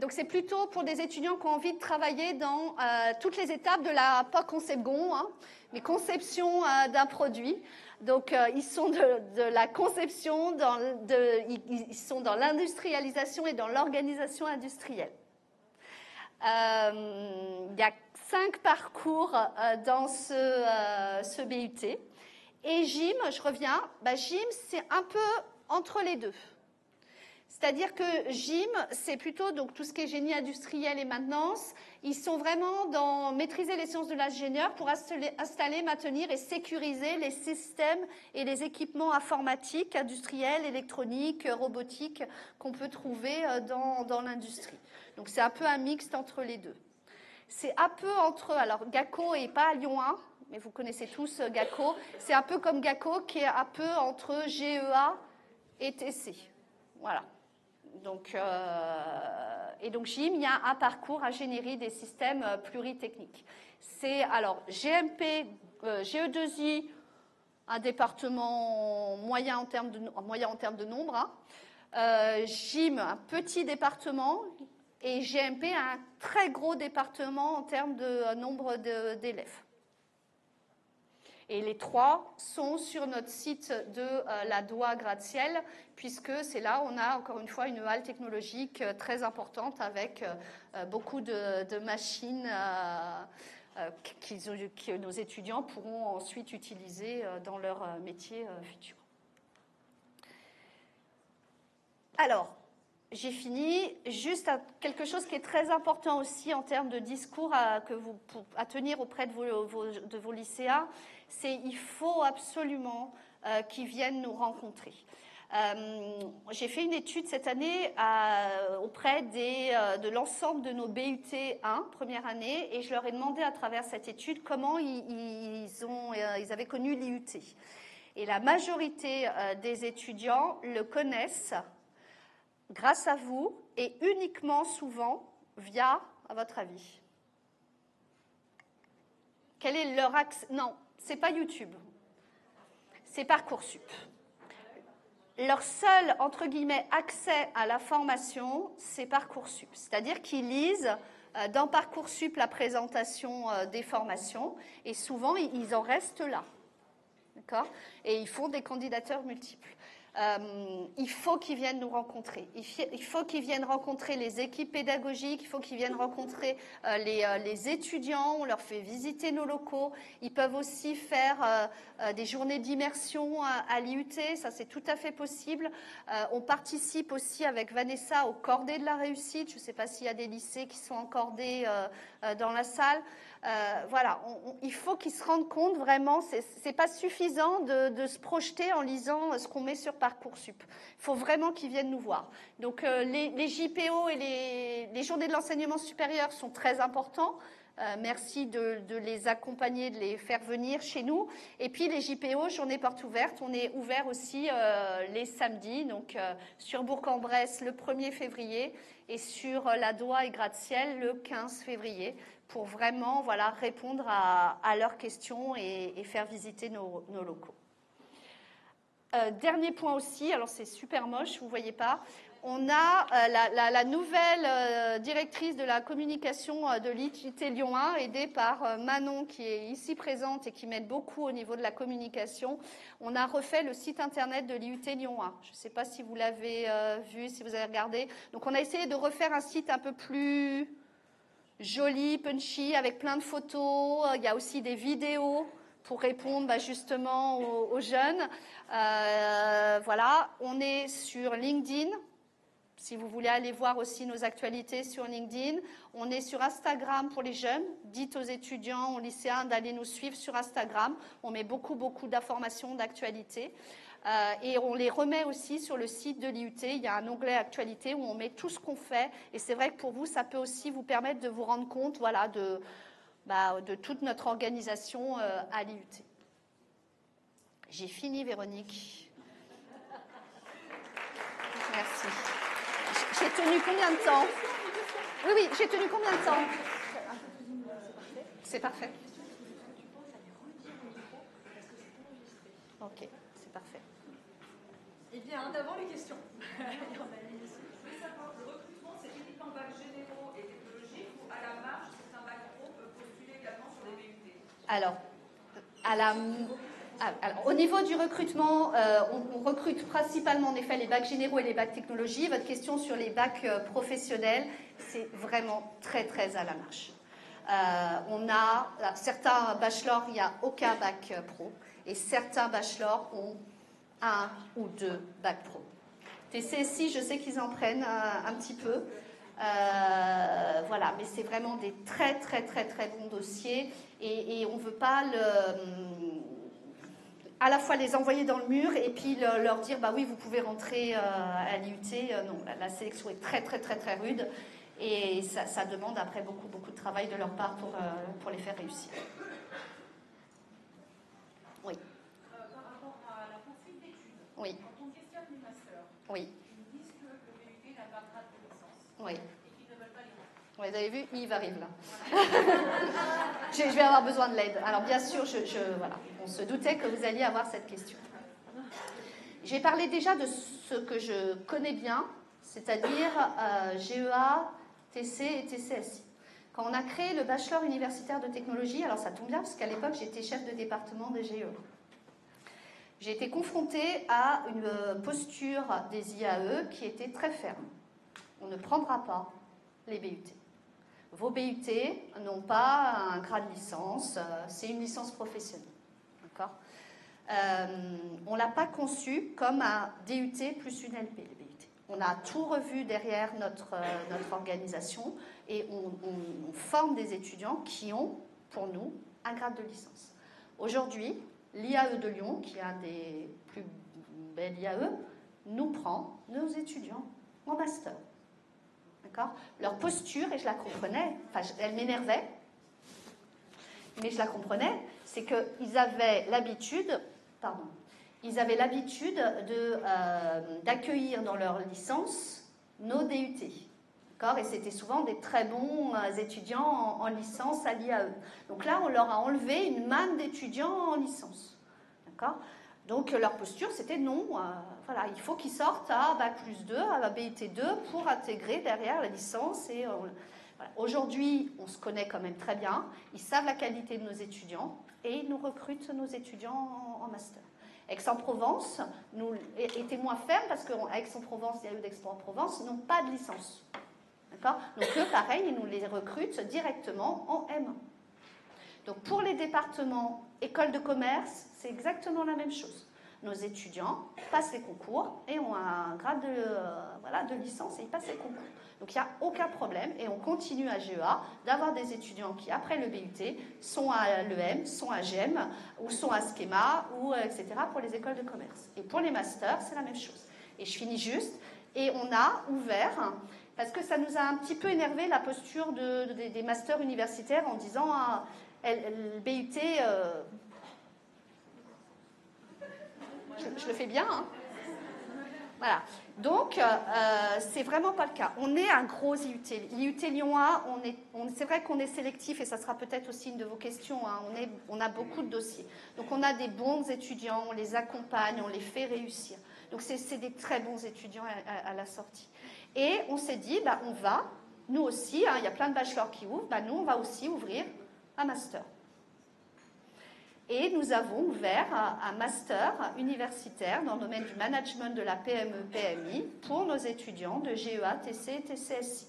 [SPEAKER 1] Donc c'est plutôt pour des étudiants qui ont envie de travailler dans toutes les étapes de la, pas conception, hein, mais conception d'un produit. Donc ils sont de la conception, ils sont dans l'industrialisation et dans l'organisation industrielle. Il y a 5 parcours dans ce BUT. Et GIM, je reviens, GIM c'est un peu entre les deux. C'est-à-dire que GIM, c'est plutôt donc, tout ce qui est génie industriel et maintenance. Ils sont vraiment dans maîtriser les sciences de l'ingénieur pour installer, maintenir et sécuriser les systèmes et les équipements informatiques, industriels, électroniques, robotiques qu'on peut trouver dans l'industrie. Donc c'est un peu un mixte entre les deux. C'est un peu entre... Alors GACO n'est pas à Lyon 1, mais vous connaissez tous GACO. C'est un peu comme GACO qui est un peu entre GEA et TC. Voilà. Donc, et donc GIM, il y a un parcours ingénierie des systèmes pluritechniques. C'est alors GMP, GE2I, un département moyen en termes de nombre. Hein. GIM, un petit département. Et GMP, un très gros département en termes de nombre d'élèves. Et les 3 sont sur notre site de la DOA gratte-ciel, puisque c'est là où on a encore une fois une halle technologique très importante avec beaucoup de machines que nos étudiants pourront ensuite utiliser dans leur métier futur. Alors, j'ai fini. Juste quelque chose qui est très important aussi en termes de discours à tenir auprès de vos lycéens, c'est qu'il faut absolument qu'ils viennent nous rencontrer. J'ai fait une étude cette année auprès de l'ensemble de nos BUT 1, première année, et je leur ai demandé à travers cette étude comment ils avaient connu l'IUT. Et la majorité des étudiants le connaissent grâce à vous et uniquement souvent via, à votre avis. Quel est leur accès? Non, c'est pas YouTube. C'est Parcoursup. Leur seul, entre guillemets, accès à la formation, c'est Parcoursup. C'est-à-dire qu'ils lisent dans Parcoursup la présentation des formations et souvent, ils en restent là. D'accord? Et ils font des candidatures multiples. Il faut qu'ils viennent nous rencontrer. Il faut qu'ils viennent rencontrer les équipes pédagogiques, il faut qu'ils viennent rencontrer les étudiants, on leur fait visiter nos locaux. Ils peuvent aussi faire des journées d'immersion à l'IUT, ça c'est tout à fait possible. On participe aussi avec Vanessa aux cordées de la réussite. Je ne sais pas s'il y a des lycées qui sont en cordée dans la salle. Voilà, il faut qu'ils se rendent compte vraiment, c'est pas suffisant de se projeter en lisant ce qu'on met sur Parcoursup. Il faut vraiment qu'ils viennent nous voir. Donc les JPO et les journées de l'enseignement supérieur sont très importants. Merci de les accompagner, de les faire venir chez nous. Et puis les JPO, journée porte ouverte, on est ouvert aussi les samedis, donc sur Bourg-en-Bresse le 1er février et sur la Doua et Gratte-Ciel le 15 février pour vraiment répondre à leurs questions et faire visiter nos locaux. Dernier point aussi, alors c'est super moche, vous ne voyez pas. On a la nouvelle directrice de la communication de l'IUT Lyon 1, aidée par Manon, qui est ici présente et qui m'aide beaucoup au niveau de la communication. On a refait le site internet de l'IUT Lyon 1. Je ne sais pas si vous l'avez vu, si vous avez regardé. Donc on a essayé de refaire un site un peu plus joli, punchy, avec plein de photos. Il y a aussi des vidéos pour répondre justement aux jeunes. Voilà, on est sur LinkedIn. Si vous voulez aller voir aussi nos actualités sur LinkedIn, on est sur Instagram pour les jeunes. Dites aux étudiants, aux lycéens d'aller nous suivre sur Instagram. On met beaucoup d'informations, d'actualités. Et on les remet aussi sur le site de l'IUT. Il y a un onglet actualité où on met tout ce qu'on fait. Et c'est vrai que pour vous, ça peut aussi vous permettre de vous rendre compte de toute notre organisation à l'IUT. J'ai fini, Véronique. Merci. J'ai tenu combien de temps? Oui, j'ai tenu combien de temps? C'est parfait. Ok, c'est parfait.
[SPEAKER 3] Eh bien, d'abord les questions.
[SPEAKER 4] Le recrutement, c'est uniquement bac généraux et technologiques ou à la marge, certains bac pro peuvent postuler également sur les BUT?
[SPEAKER 1] Alors, au niveau du recrutement, on recrute principalement en effet les bacs généraux et les bacs technologie. Votre question sur les bacs professionnels, c'est vraiment très très à la marge. On a certains bachelors, il n'y a aucun bac pro, et certains bachelors ont 1 ou 2 bacs pro. TCSI, je sais qu'ils en prennent un petit peu. Voilà, mais c'est vraiment des très très très très bons dossiers et on ne veut pas à la fois les envoyer dans le mur et puis leur dire bah oui vous pouvez rentrer à l'IUT. Non, la sélection est très très très très rude et ça demande après beaucoup de travail de leur part pour les faire réussir. Oui.
[SPEAKER 4] Par rapport à la poursuite d'études,
[SPEAKER 1] oui.
[SPEAKER 4] Quand on questionne les masters,
[SPEAKER 1] oui.
[SPEAKER 4] ils disent que le BUT n'a pas de grade de licence.
[SPEAKER 1] Oui.
[SPEAKER 4] Et qu'ils ne veulent pas les rendre.
[SPEAKER 1] Ouais, vous avez vu, Yves arrive là. Je vais avoir besoin de l'aide. Alors bien sûr, voilà, on se doutait que vous alliez avoir cette question. J'ai parlé déjà de ce que je connais bien, c'est-à-dire GEA, TC et TCSI. Quand on a créé le bachelor universitaire de technologie, alors ça tombe bien parce qu'à l'époque j'étais chef de département des GEA. J'ai été confrontée à une posture des IAE qui était très ferme. On ne prendra pas les BUT. Vos BUT n'ont pas un grade de licence, c'est une licence professionnelle. D'accord ? On ne l'a pas conçu comme un DUT plus une LP, les BUT. On a tout revu derrière notre organisation et on forme des étudiants qui ont, pour nous, un grade de licence. Aujourd'hui, l'IAE de Lyon, qui est un des plus belles IAE, nous prend nos étudiants en master. D'accord ? Leur posture, et je la comprenais, enfin, elle m'énervait, mais je la comprenais, c'est qu'ils avaient l'habitude, d'accueillir dans leur licence nos DUT. D'accord ? Et c'était souvent des très bons étudiants en licence à l'IAE. Donc là, on leur a enlevé une manne d'étudiants en licence. D'accord ? Donc leur posture, c'était non, voilà, il faut qu'ils sortent à Bac plus 2, à BUT 2 pour intégrer derrière la licence. Et, voilà. Aujourd'hui, on se connaît quand même très bien, ils savent la qualité de nos étudiants et ils nous recrutent nos étudiants en master. Aix-en-Provence était moins ferme parce qu'à Aix-en-Provence, il y a eu d'Aix-en-Provence, n'ont pas de licence. D'accord ? Donc eux, pareil, ils nous les recrutent directement en M1. Donc pour les départements écoles de commerce, c'est exactement la même chose. Nos étudiants passent les concours et ont un grade de licence et ils passent les concours. Donc il n'y a aucun problème et on continue à GEA d'avoir des étudiants qui, après le BUT, sont à l'EM, sont à GEM ou sont à Schema, ou, etc. pour les écoles de commerce. Et pour les masters, c'est la même chose. Et je finis juste. Et on a ouvert, parce que ça nous a un petit peu énervé la posture des masters universitaires en disant le BUT... Je le fais bien, hein. Voilà. Donc, c'est vraiment pas le cas. On est un gros IUT. L'IUT Lyon 1, c'est vrai qu'on est sélectif, et ça sera peut-être aussi une de vos questions, hein. On a beaucoup de dossiers. Donc, on a des bons étudiants, on les accompagne, on les fait réussir. Donc, c'est des très bons étudiants à la sortie. Et on s'est dit, bah, on va, nous aussi, hein, il y a plein de bachelors qui ouvrent, bah, nous, on va aussi ouvrir un master. Et nous avons ouvert un master universitaire dans le domaine du management de la PME-PMI pour nos étudiants de GEA, TC et TCSI,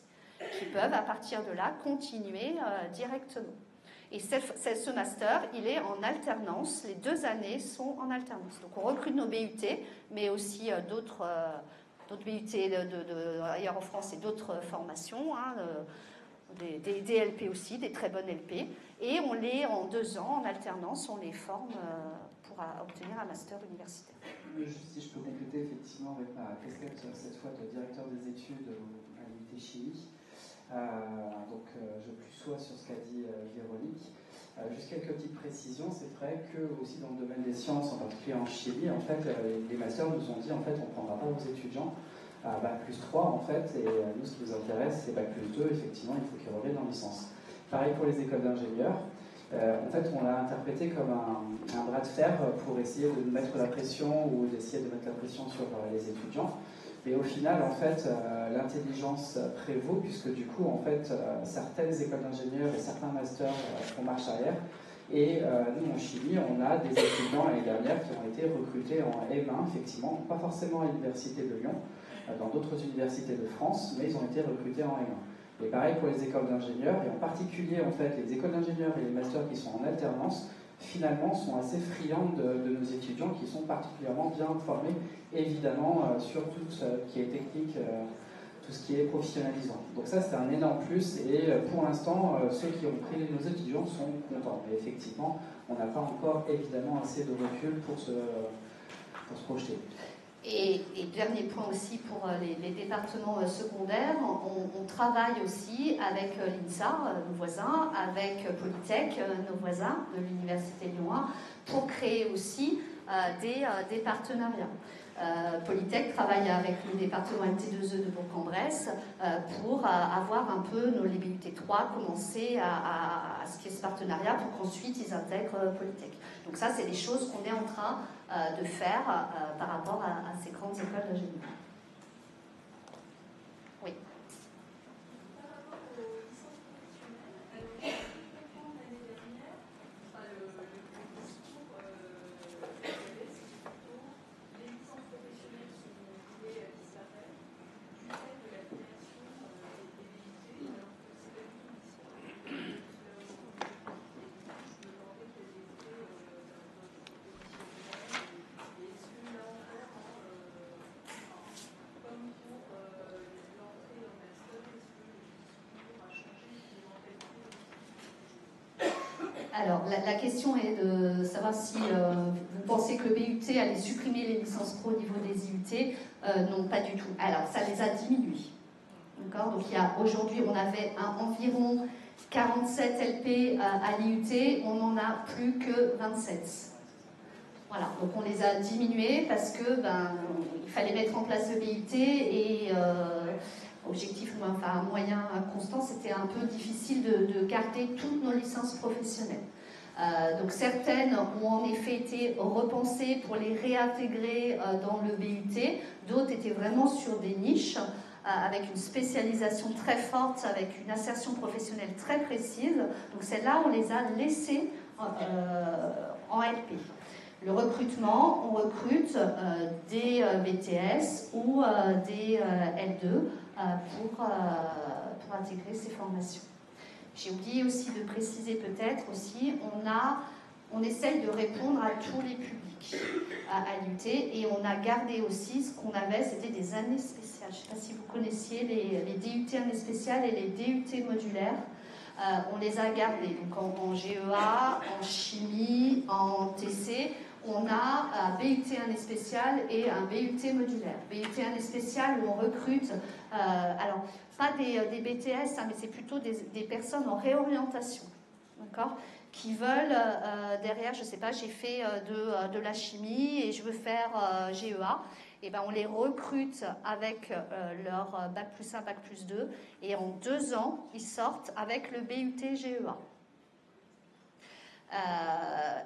[SPEAKER 1] qui peuvent à partir de là continuer directement. Et ce master, il est en alternance, les 2 années sont en alternance. Donc on recrute nos BUT, mais aussi d'autres BUT ailleurs en France et d'autres formations, hein, des LP aussi, des très bonnes LP, et on les, en 2 ans, en alternance, on les forme pour obtenir un master universitaire.
[SPEAKER 2] Juste si je peux compléter effectivement avec ma casquette cette fois de directeur des études à l'IUT Chimie. Donc je plus sois sur ce qu'a dit Véronique. Jusqu'à quelques petites précisions, c'est vrai que aussi dans le domaine des sciences, en particulier en chimie, en fait, les masters nous ont dit en fait on ne prendra pas vos étudiants à Bac+3 en fait, et nous ce qui nous intéresse c'est Bac+2, effectivement il faut qu'ils reviennent en licence. Pareil pour les écoles d'ingénieurs, en fait on l'a interprété comme un bras de fer pour essayer de mettre la pression ou d'essayer de mettre la pression sur les étudiants. Mais au final, en fait, l'intelligence prévaut, puisque du coup, en fait, certaines écoles d'ingénieurs et certains masters font marche arrière. Et nous, en chimie, on a des étudiants l'année dernière qui ont été recrutés en M1, effectivement, pas forcément à l'Université de Lyon, dans d'autres universités de France, mais ils ont été recrutés en M1. Et pareil pour les écoles d'ingénieurs, et en particulier, en fait, les écoles d'ingénieurs et les masters qui sont en alternance, finalement, sont assez friandes de nos étudiants qui sont particulièrement bien formés, évidemment, sur tout ce qui est technique, tout ce qui est professionnalisant. Donc ça, c'est un énorme plus, et pour l'instant, ceux qui ont pris nos étudiants sont contents. Mais effectivement, on n'a pas encore, évidemment, assez de recul pour se projeter.
[SPEAKER 1] Et dernier point aussi pour les départements secondaires, on travaille aussi avec l'INSA, nos voisins, avec Polytech, nos voisins de l'Université de Lyon 1, pour créer aussi des partenariats. Polytech travaille avec le département MT2E de Bourg-en-Bresse pour avoir un peu les BUT 3, commencer à ce qu'il y ait ce partenariat pour qu'ensuite ils intègrent Polytech. Donc ça, c'est des choses qu'on est en train de faire par rapport à ces grandes écoles d'ingénieurs. Oui.
[SPEAKER 4] Par rapport aux licences professionnelles, l'année dernière, le discours c'est plutôt les licences professionnelles sont vouées à disparaître du fait de la création des BUT, alors que c'est pas du tout discours. Je me demandais quelles étaient dans votre proposition et est-ce que là encore, comme pour l'entrée en master, est-ce que le discours a changé, les mentalités aussi?
[SPEAKER 1] Alors, la question est de savoir si vous pensez que le BUT allait supprimer les licences pro au niveau des IUT. Non, pas du tout. Alors, ça les a diminuées. D'accord ? Donc, aujourd'hui, on avait environ 47 LP à l'IUT, on n'en a plus que 27. Voilà, donc on les a diminués parce que il fallait mettre en place le BUT et objectif, enfin un moyen constant, c'était un peu difficile de garder toutes nos licences professionnelles. Donc certaines ont en effet été repensées pour les réintégrer dans le BUT, d'autres étaient vraiment sur des niches avec une spécialisation très forte, avec une insertion professionnelle très précise. Donc celles-là, on les a laissées en LP. Le recrutement, on recrute des BTS ou des L2 pour intégrer ces formations. J'ai oublié aussi de préciser peut-être aussi, on essaye de répondre à tous les publics à l'UT et on a gardé aussi ce qu'on avait, c'était des années spéciales. Je ne sais pas si vous connaissiez les DUT années spéciales et les DUT modulaires. On les a gardés, donc en GEA, en chimie, en TC, on a un BUT année spéciale et un BUT modulaire. BUT année spéciale où on recrute, alors pas des BTS, mais c'est plutôt des personnes en réorientation, d'accord, qui veulent derrière, je ne sais pas, j'ai fait de la chimie et je veux faire GEA. Et on les recrute avec leur Bac+1, Bac+2 et en 2 ans, ils sortent avec le BUT GEA.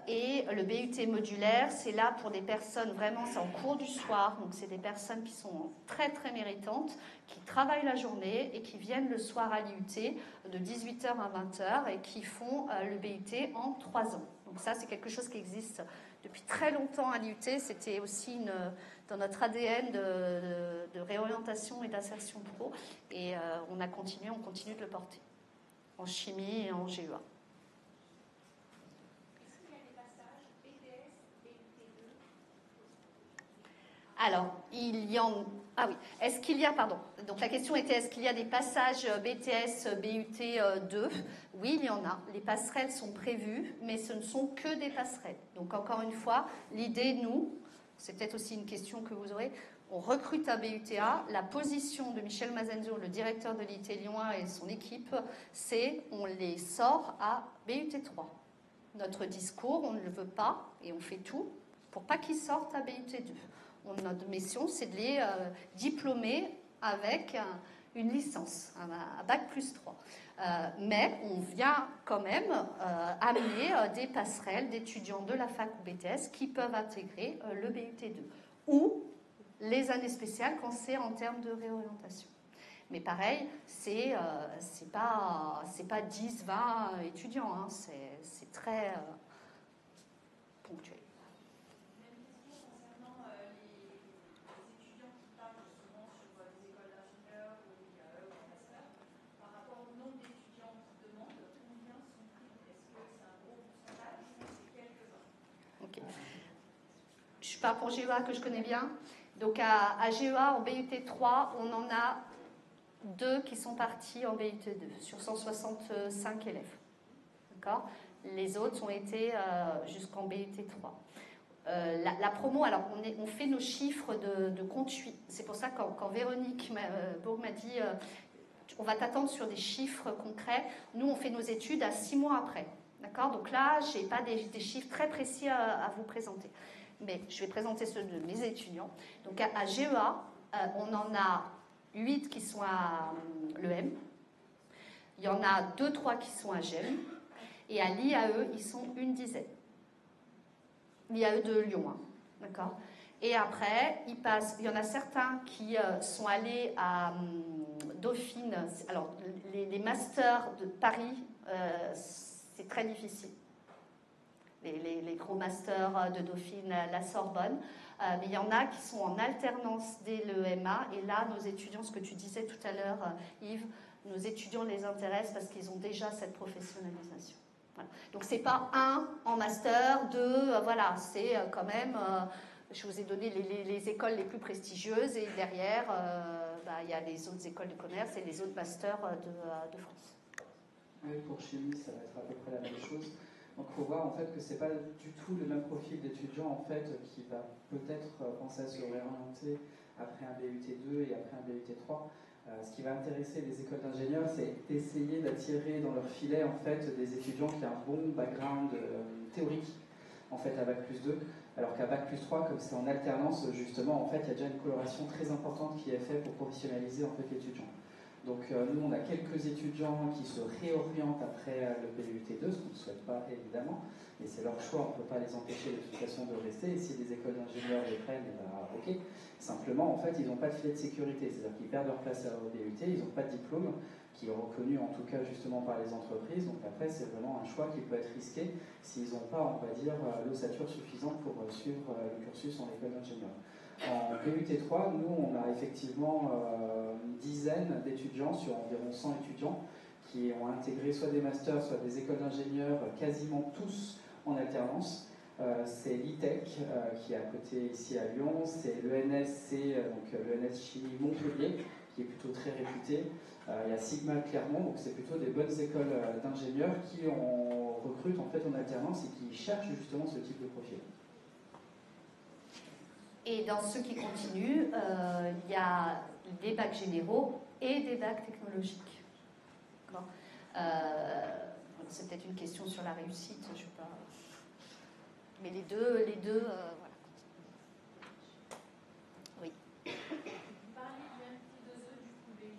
[SPEAKER 1] Et le BUT modulaire, c'est là pour des personnes, vraiment, c'est en cours du soir, donc c'est des personnes qui sont très très méritantes, qui travaillent la journée et qui viennent le soir à l'IUT de 18h à 20h et qui font le BUT en 3 ans. Donc ça, c'est quelque chose qui existe depuis très longtemps à l'IUT, c'était aussi dans notre ADN de réorientation et d'insertion pro, et on continue de le porter en chimie et en GEA. Alors, ah oui, est-ce qu'il y a, pardon, donc la question était, est-ce qu'il y a des passages BTS, BUT 2 ? Oui, il y en a. Les passerelles sont prévues, mais ce ne sont que des passerelles. Donc, encore une fois, l'idée, nous, c'est peut-être aussi une question que vous aurez, on recrute un BUTA, la position de Michel Mazenzo, le directeur de l'IT Lyon 1 et son équipe, c'est on les sort à BUT 3. notre discours, on ne le veut pas et on fait tout pour pas qu'ils sortent à BUT2. Notre mission, c'est de les diplômer avec une licence, à Bac+3. Mais on vient quand même amener des passerelles d'étudiants de la fac ou BTS qui peuvent intégrer le BUT2 ou les années spéciales quand c'est en termes de réorientation. Mais pareil, c'est pas 10, 20 étudiants, hein, c'est très ponctuel.
[SPEAKER 4] Même question concernant les étudiants qui partent souvent sur des écoles d'ingénieurs ou l'IAE ou en master, par rapport au nombre d'étudiants qui demandent, combien sont pris? Est-ce que c'est un gros pourcentage ou c'est quelques-uns?
[SPEAKER 1] Ok. Je parle pour GEA que je connais bien. Donc à GEA, en BUT3, on en a 2 qui sont partis en BUT2 sur 165 élèves. D'accord ? Les autres ont été jusqu'en BUT3. La promo, alors on fait nos chiffres de conduite. C'est pour ça que quand Véronique Bourg m'a dit on va t'attendre sur des chiffres concrets, nous on fait nos études à 6 mois après. D'accord ? Donc là, je n'ai pas des chiffres très précis à vous présenter. Mais je vais présenter ceux de mes étudiants. Donc à GEA, on en a 8 qui sont à l'EM. Il y en a 2-3 qui sont à GEM. Et à l'IAE, ils sont une dizaine. L'IAE de Lyon, hein. D'accord ? Et après, il y en a certains qui sont allés à Dauphine. Alors, les masters de Paris, c'est très difficile. Les gros masters de Dauphine, la Sorbonne. Mais il y en a qui sont en alternance dès l'EMA. Et là, nos étudiants, ce que tu disais tout à l'heure, Yves, nos étudiants les intéressent parce qu'ils ont déjà cette professionnalisation. Voilà. Donc, ce n'est pas un en master, 2, voilà, c'est quand même... je vous ai donné les écoles les plus prestigieuses et derrière, il y a les autres écoles de commerce et les autres masters de France.
[SPEAKER 2] Oui, pour chimie, ça va être à peu près la même chose. Donc il faut voir en fait que c'est pas du tout le même profil d'étudiant en fait qui va peut-être penser à se réorienter après un BUT2 et après un BUT3. Ce qui va intéresser les écoles d'ingénieurs, c'est d'essayer d'attirer dans leur filet en fait des étudiants qui ont un bon background théorique en fait à Bac+2, alors qu'à Bac+3, comme c'est en alternance, justement, en fait, il y a déjà une coloration très importante qui est faite pour professionnaliser en fait l'étudiant. Donc nous, on a quelques étudiants qui se réorientent après le BUT2, ce qu'on ne souhaite pas évidemment, mais c'est leur choix, on ne peut pas les empêcher de toute façon de rester, et si les écoles d'ingénieurs les prennent, ok. Simplement, en fait, ils n'ont pas de filet de sécurité, c'est-à-dire qu'ils perdent leur place au BUT, ils n'ont pas de diplôme, qui est reconnu en tout cas justement par les entreprises, donc après c'est vraiment un choix qui peut être risqué s'ils n'ont pas, on va dire, l'ossature suffisante pour suivre le cursus en école d'ingénieur. En BUT3, nous, on a effectivement une dizaine d'étudiants sur environ 100 étudiants qui ont intégré soit des masters, soit des écoles d'ingénieurs, quasiment tous en alternance. C'est l'ITEC qui est à côté ici à Lyon, c'est l'ENSC, donc l'ENS Chimie Montpellier, qui est plutôt très réputé. Il y a Sigma Clermont, donc c'est plutôt des bonnes écoles d'ingénieurs qui recrutent en fait en alternance et qui cherchent justement ce type de profil. Et dans ceux qui continuent, il y a des bacs généraux et des bacs technologiques. C'est peut-être une question sur la réussite, je ne sais pas. Mais les deux, voilà. Oui.
[SPEAKER 4] Vous parliez du MT2E du coup, BUT.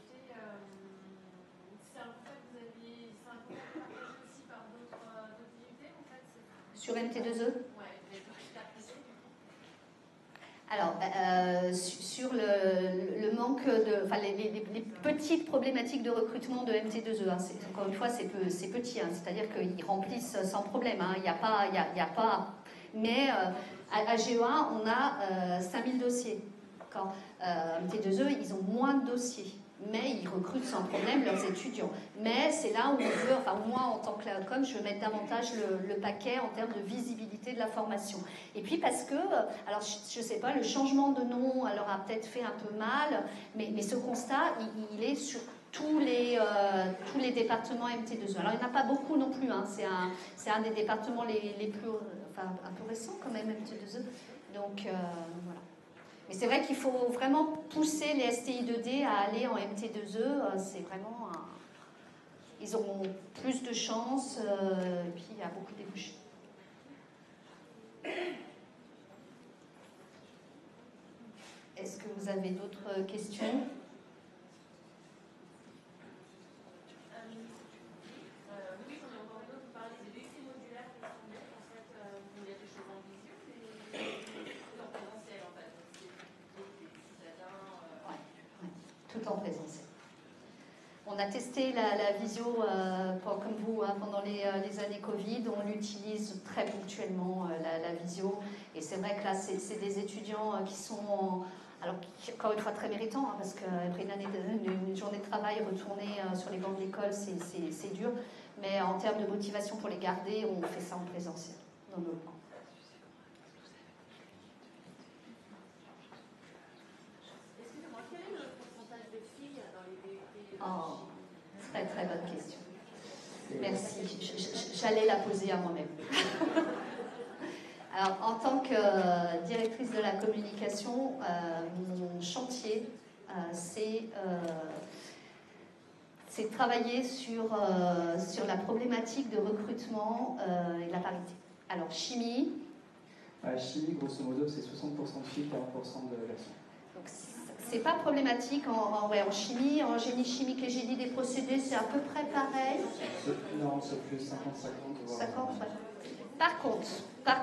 [SPEAKER 4] C'est un concept que vous aviez, c'est un concept partagé aussi par d'autres IUT en fait.
[SPEAKER 1] Sur MT2E ?
[SPEAKER 4] Ouais, vous avez pu préciser du coup.
[SPEAKER 1] Alors, sur le manque de... Enfin, les petites problématiques de recrutement de MT2E, hein, encore une fois, c'est petit, hein, c'est-à-dire qu'ils remplissent sans problème, hein, il n'y a pas... Mais à GEA, on a 5000 dossiers. MT2E, ils ont moins de dossiers, mais ils recrutent sans problème leurs étudiants. Mais c'est là où on veut, enfin moi en tant que com, je veux mettre davantage le paquet en termes de visibilité de la formation. Et puis parce que, alors je ne sais pas, le changement de nom leur a peut-être fait un peu mal, mais ce constat, il est sur tous les départements MT2E. Alors il n'y en a pas beaucoup non plus, hein. C'est un des départements les plus, enfin un peu récents quand même, MT2E. Donc voilà. Mais c'est vrai qu'il faut vraiment pousser les STI2D à aller en MT2E. C'est vraiment... ils auront plus de chances et puis il y a beaucoup de débouchés. vous avez d'autres questions?
[SPEAKER 4] Oui, on a encore d'autres. Vous parlez des BUT modulaires qui sont nés. En fait, il y a des choses en visio, tout en présentiel en fait. Des citadins.
[SPEAKER 1] Ouais, tout en présentiel. On a testé la visio, comme vous, hein, pendant les années Covid. On l'utilise très ponctuellement, la visio. Et c'est vrai que là, c'est des étudiants qui sont, alors encore une fois, très méritants, hein, parce qu'après une journée de travail, retourner sur les bancs de l'école, c'est dur. Mais en termes de motivation pour les garder, on fait ça en présentiel, dans nos locaux.
[SPEAKER 4] Excusez-moi, quel est le pourcentage de filles dans les BUT?
[SPEAKER 1] Oh, très très bonne question. Merci. J'allais la poser à moi-même. Alors, en tant que directrice de la communication, mon chantier, c'est de travailler sur la problématique de recrutement et de la parité. Alors, chimie.
[SPEAKER 2] Chimie, grosso modo, c'est 60% de filles, 40% de garçons.
[SPEAKER 1] Donc, c'est pas problématique en chimie, en génie chimique et génie des procédés, c'est à peu près pareil.
[SPEAKER 2] Non, c'est plus 50-50.
[SPEAKER 1] 50. Par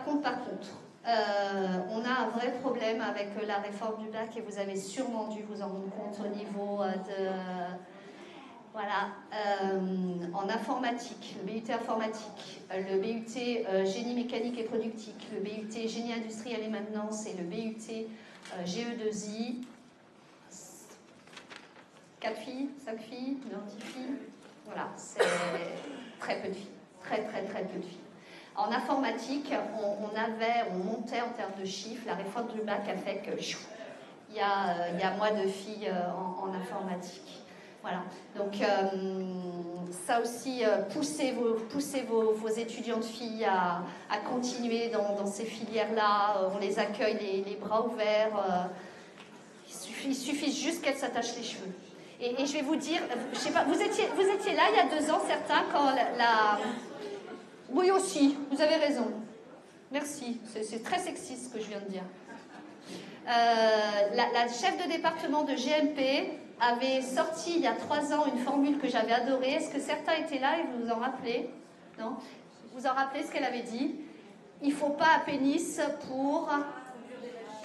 [SPEAKER 1] contre, on a un vrai problème avec la réforme du bac et vous avez sûrement dû vous en rendre compte au niveau en informatique, le BUT informatique, le BUT génie mécanique et productique, le BUT génie industriel et maintenance et le BUT GE2I. 4 filles, 5 filles, 10 filles. Voilà, c'est très peu de filles. Très peu de filles. En informatique, on montait en termes de chiffres. La réforme du bac a fait que il y a moins de filles en informatique. Voilà. Donc ça aussi, poussez vos étudiantes filles à continuer dans ces filières-là. On les accueille les bras ouverts. Il suffit juste qu'elles s'attachent les cheveux. Et je vais vous dire, je sais pas, vous étiez là il y a 2 ans, certains, quand Oui aussi, vous avez raison. Merci, c'est très sexiste ce que je viens de dire. La chef de département de GMP avait sorti il y a 3 ans une formule que j'avais adorée. Est-ce que certains étaient là et vous vous en rappelez? Non? Vous vous en rappelez ce qu'elle avait dit? Il ne faut pas un pénis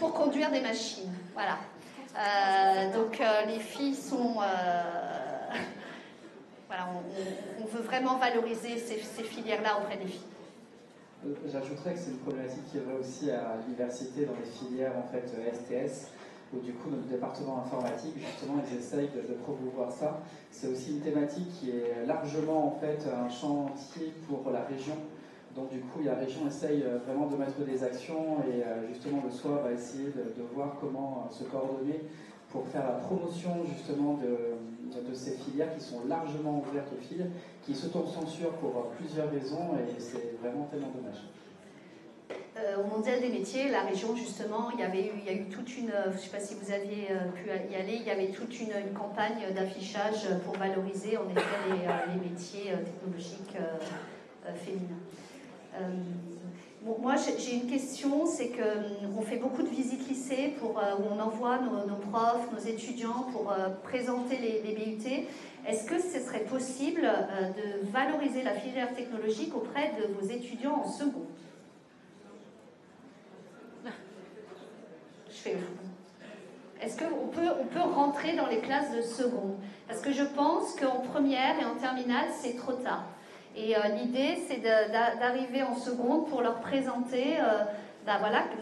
[SPEAKER 1] pour conduire des machines. Voilà. Donc les filles sont... voilà, on veut vraiment valoriser ces filières-là auprès des filles.
[SPEAKER 2] J'ajouterais que c'est une problématique qui est vraie aussi à l'université dans les filières en fait STS, où du coup notre département informatique justement ils essayent de promouvoir ça. C'est aussi une thématique qui est largement en fait un chantier pour la région. Donc du coup la région essaye vraiment de mettre des actions et justement le SOA va essayer de voir comment se coordonner pour faire la promotion justement de ces filières qui sont largement ouvertes aux filles, qui s'autocensurent pour plusieurs raisons et c'est vraiment tellement dommage.
[SPEAKER 1] Au Mondial des métiers, la région justement, il y a eu toute une, je ne sais pas si vous aviez pu y aller, il y avait toute une campagne d'affichage pour valoriser en effet les métiers technologiques féminins. Bon, moi j'ai une question, c'est qu'on fait beaucoup de visites lycées où on envoie nos profs, nos étudiants pour présenter les BUT. Est-ce que ce serait possible de valoriser la filière technologique auprès de vos étudiants en seconde? Est-ce qu'on peut rentrer dans les classes de seconde? Parce que je pense qu'en première et en terminale, c'est trop tard. Et l'idée, c'est d'arriver en seconde pour leur présenter,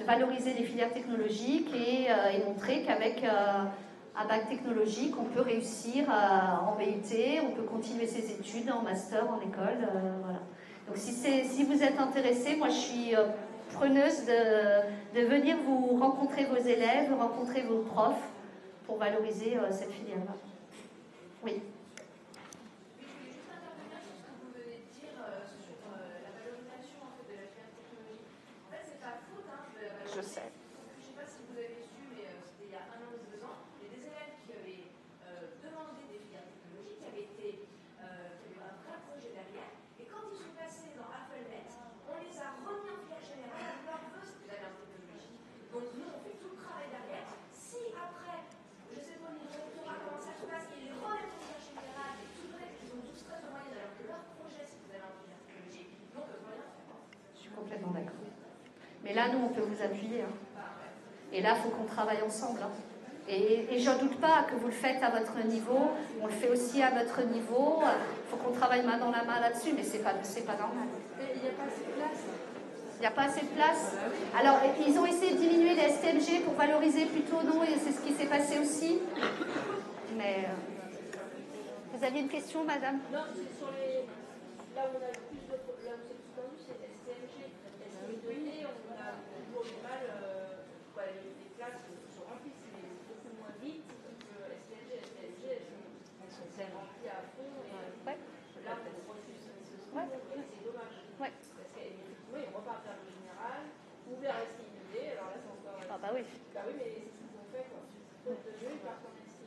[SPEAKER 1] valoriser les filières technologiques et montrer qu'avec un bac technologique, on peut réussir en BUT, on peut continuer ses études en master, en école. Voilà. Donc si vous êtes intéressés, moi je suis preneuse de venir vous rencontrer vos élèves, rencontrer vos profs pour valoriser cette filière-là. Oui. Je sais.
[SPEAKER 4] Je ne sais pas si vous avez su, mais c'était il y a 1 an ou 2 ans, il y a des élèves qui avaient demandé des filières technologiques, qui avaient eu un vrai projet derrière, et quand ils sont passés dans AppleNet, on les a remis en filière générale, leur vœu c'était d'aller en technologie. Donc nous on fait tout le travail derrière. Si après
[SPEAKER 1] complètement d'accord. Mais là, nous, on peut vous appuyer. Hein. Et là, il faut qu'on travaille ensemble. Hein. Et je n'en doute pas que vous le faites à votre niveau, on le fait aussi à votre niveau. Il faut qu'on travaille main dans la main là-dessus, mais c'est pas normal.
[SPEAKER 3] Il n'y a pas assez de place.
[SPEAKER 1] Il n'y a pas assez de place. Alors, ils ont essayé de diminuer les STMG pour valoriser plutôt, non, et c'est ce qui s'est passé aussi. Mais vous aviez une question, madame?
[SPEAKER 4] Non, c'est sur les. Là où on a le plus de. Là où c'est plus tendu, c'est STMG. STMG, on a toujours du mal. Les places se remplissent, mais beaucoup moins vite que STMG. STMG, elles sont remplies à fond. Et là, on refuse ce secours, et c'est dommage.
[SPEAKER 1] Ouais.
[SPEAKER 4] Parce qu'effectivement, ils repartent vers le général ou vers STID. Alors là, c'est encore.
[SPEAKER 1] Ah, bah oui.
[SPEAKER 4] Bah oui, mais c'est ce qu'ils ont fait, quoi. Faute de mieux, ils partent en STID.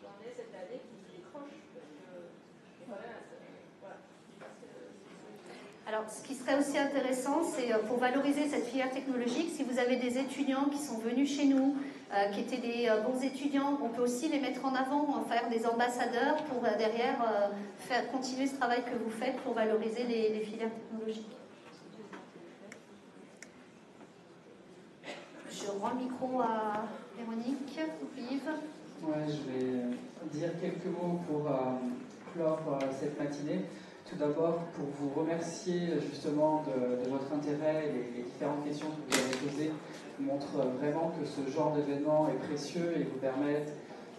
[SPEAKER 4] J'en ai cette année qui décroche.
[SPEAKER 1] Alors, ce qui serait aussi intéressant, c'est pour valoriser cette filière technologique, si vous avez des étudiants qui sont venus chez nous, qui étaient des bons étudiants, on peut aussi les mettre en avant, en faire des ambassadeurs pour derrière faire continuer ce travail que vous faites pour valoriser les filières technologiques. Je rends le micro à Véronique, Yves.
[SPEAKER 2] Ouais, je vais dire quelques mots pour clore cette matinée. Tout d'abord, pour vous remercier justement de votre intérêt, les différentes questions que vous avez posées montrent vraiment que ce genre d'événement est précieux et vous permettent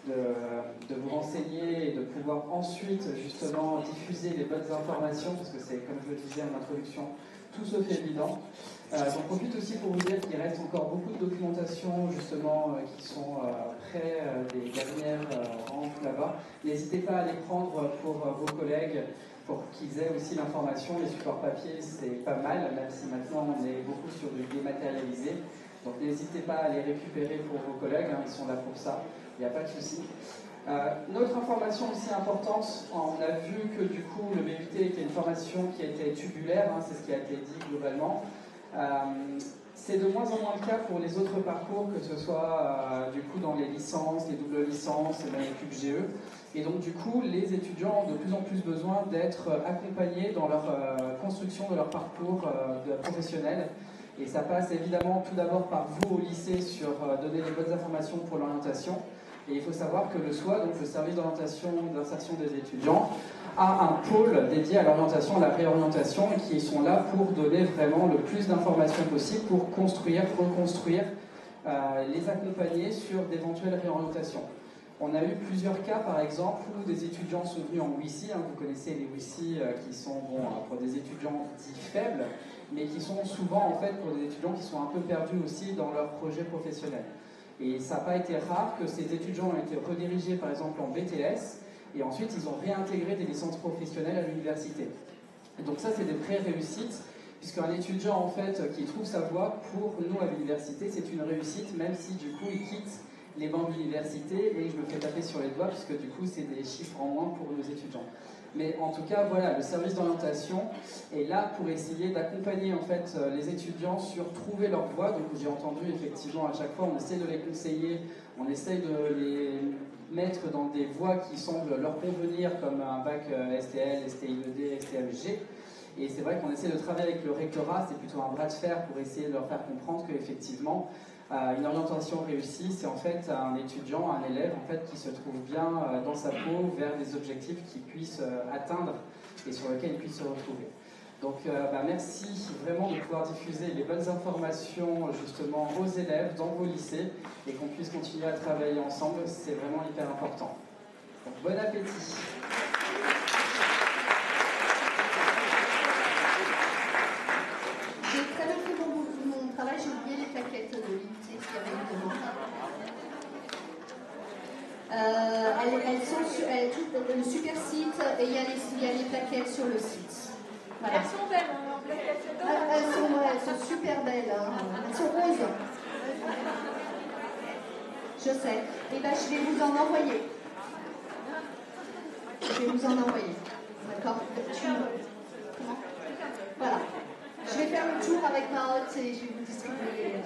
[SPEAKER 2] de vous renseigner et de pouvoir ensuite justement diffuser les bonnes informations, parce que c'est, comme je le disais en introduction, tout se fait évident. J'en profite aussi pour vous dire qu'il reste encore beaucoup de documentation justement qui sont près des dernières rampes là-bas. N'hésitez pas à les prendre pour vos collègues, pour qu'ils aient aussi l'information. Les supports papier, c'est pas mal, même si maintenant on est beaucoup sur du dématérialisé. Donc n'hésitez pas à les récupérer pour vos collègues, hein, ils sont là pour ça, il n'y a pas de souci. Notre information aussi importante, on a vu que du coup le BUT était une formation qui était tubulaire, hein, c'est ce qui a été dit globalement. C'est de moins en moins le cas pour les autres parcours, que ce soit du coup dans les licences, les doubles licences, et même les cubes GE. Et donc du coup, les étudiants ont de plus en plus besoin d'être accompagnés dans leur construction de leur parcours professionnel. Et ça passe évidemment tout d'abord par vous au lycée sur donner les bonnes informations pour l'orientation. Et il faut savoir que le SOA, donc le service d'orientation et d'insertion des étudiants, a un pôle dédié à l'orientation, à la réorientation, et qui sont là pour donner vraiment le plus d'informations possible pour construire, reconstruire, les accompagner sur d'éventuelles réorientations. On a eu plusieurs cas, par exemple, où des étudiants sont venus en WICI, hein, vous connaissez les WICI qui sont pour des étudiants dits faibles, mais qui sont souvent en fait pour des étudiants qui sont un peu perdus aussi dans leur projet professionnel. Et ça n'a pas été rare que ces étudiants ont été redirigés par exemple en BTS, et ensuite ils ont réintégré des licences professionnelles à l'université. Et donc ça c'est des pré-réussites, puisqu'un étudiant en fait qui trouve sa voie, pour nous à l'université, c'est une réussite, même si du coup il quitte les bancs de l'université, et je me fais taper sur les doigts, puisque du coup c'est des chiffres en moins pour nos étudiants. Mais en tout cas, voilà, le service d'orientation est là pour essayer d'accompagner en fait les étudiants sur trouver leur voie. Donc j'ai entendu effectivement à chaque fois, on essaie de les conseiller, on essaie de les mettre dans des voies qui semblent leur convenir, comme un bac STL, STIED, STMG. Et c'est vrai qu'on essaie de travailler avec le rectorat, c'est plutôt un bras de fer pour essayer de leur faire comprendre qu'effectivement, une orientation réussie, c'est en fait un étudiant, un élève en fait, qui se trouve bien dans sa peau vers des objectifs qu'il puisse atteindre et sur lesquels il puisse se retrouver. Donc merci vraiment de pouvoir diffuser les bonnes informations justement aux élèves dans vos lycées et qu'on puisse continuer à travailler ensemble, c'est vraiment hyper important. Donc bon appétit.
[SPEAKER 1] J'ai très bien fait mon travail, j'ai oublié les plaquettes de l'IUT qui avait une demande. Elles sont sur le super site et il y a les plaquettes sur le site. Voilà.
[SPEAKER 3] Elles sont belles, hein, en plaquettes.
[SPEAKER 1] Elles sont super belles, hein. Elles sont roses. Je sais. Et bien je vais vous en envoyer. D'accord. Comment ? Voilà. Je vais faire le tour avec ma hotte et je vais vous distribuer.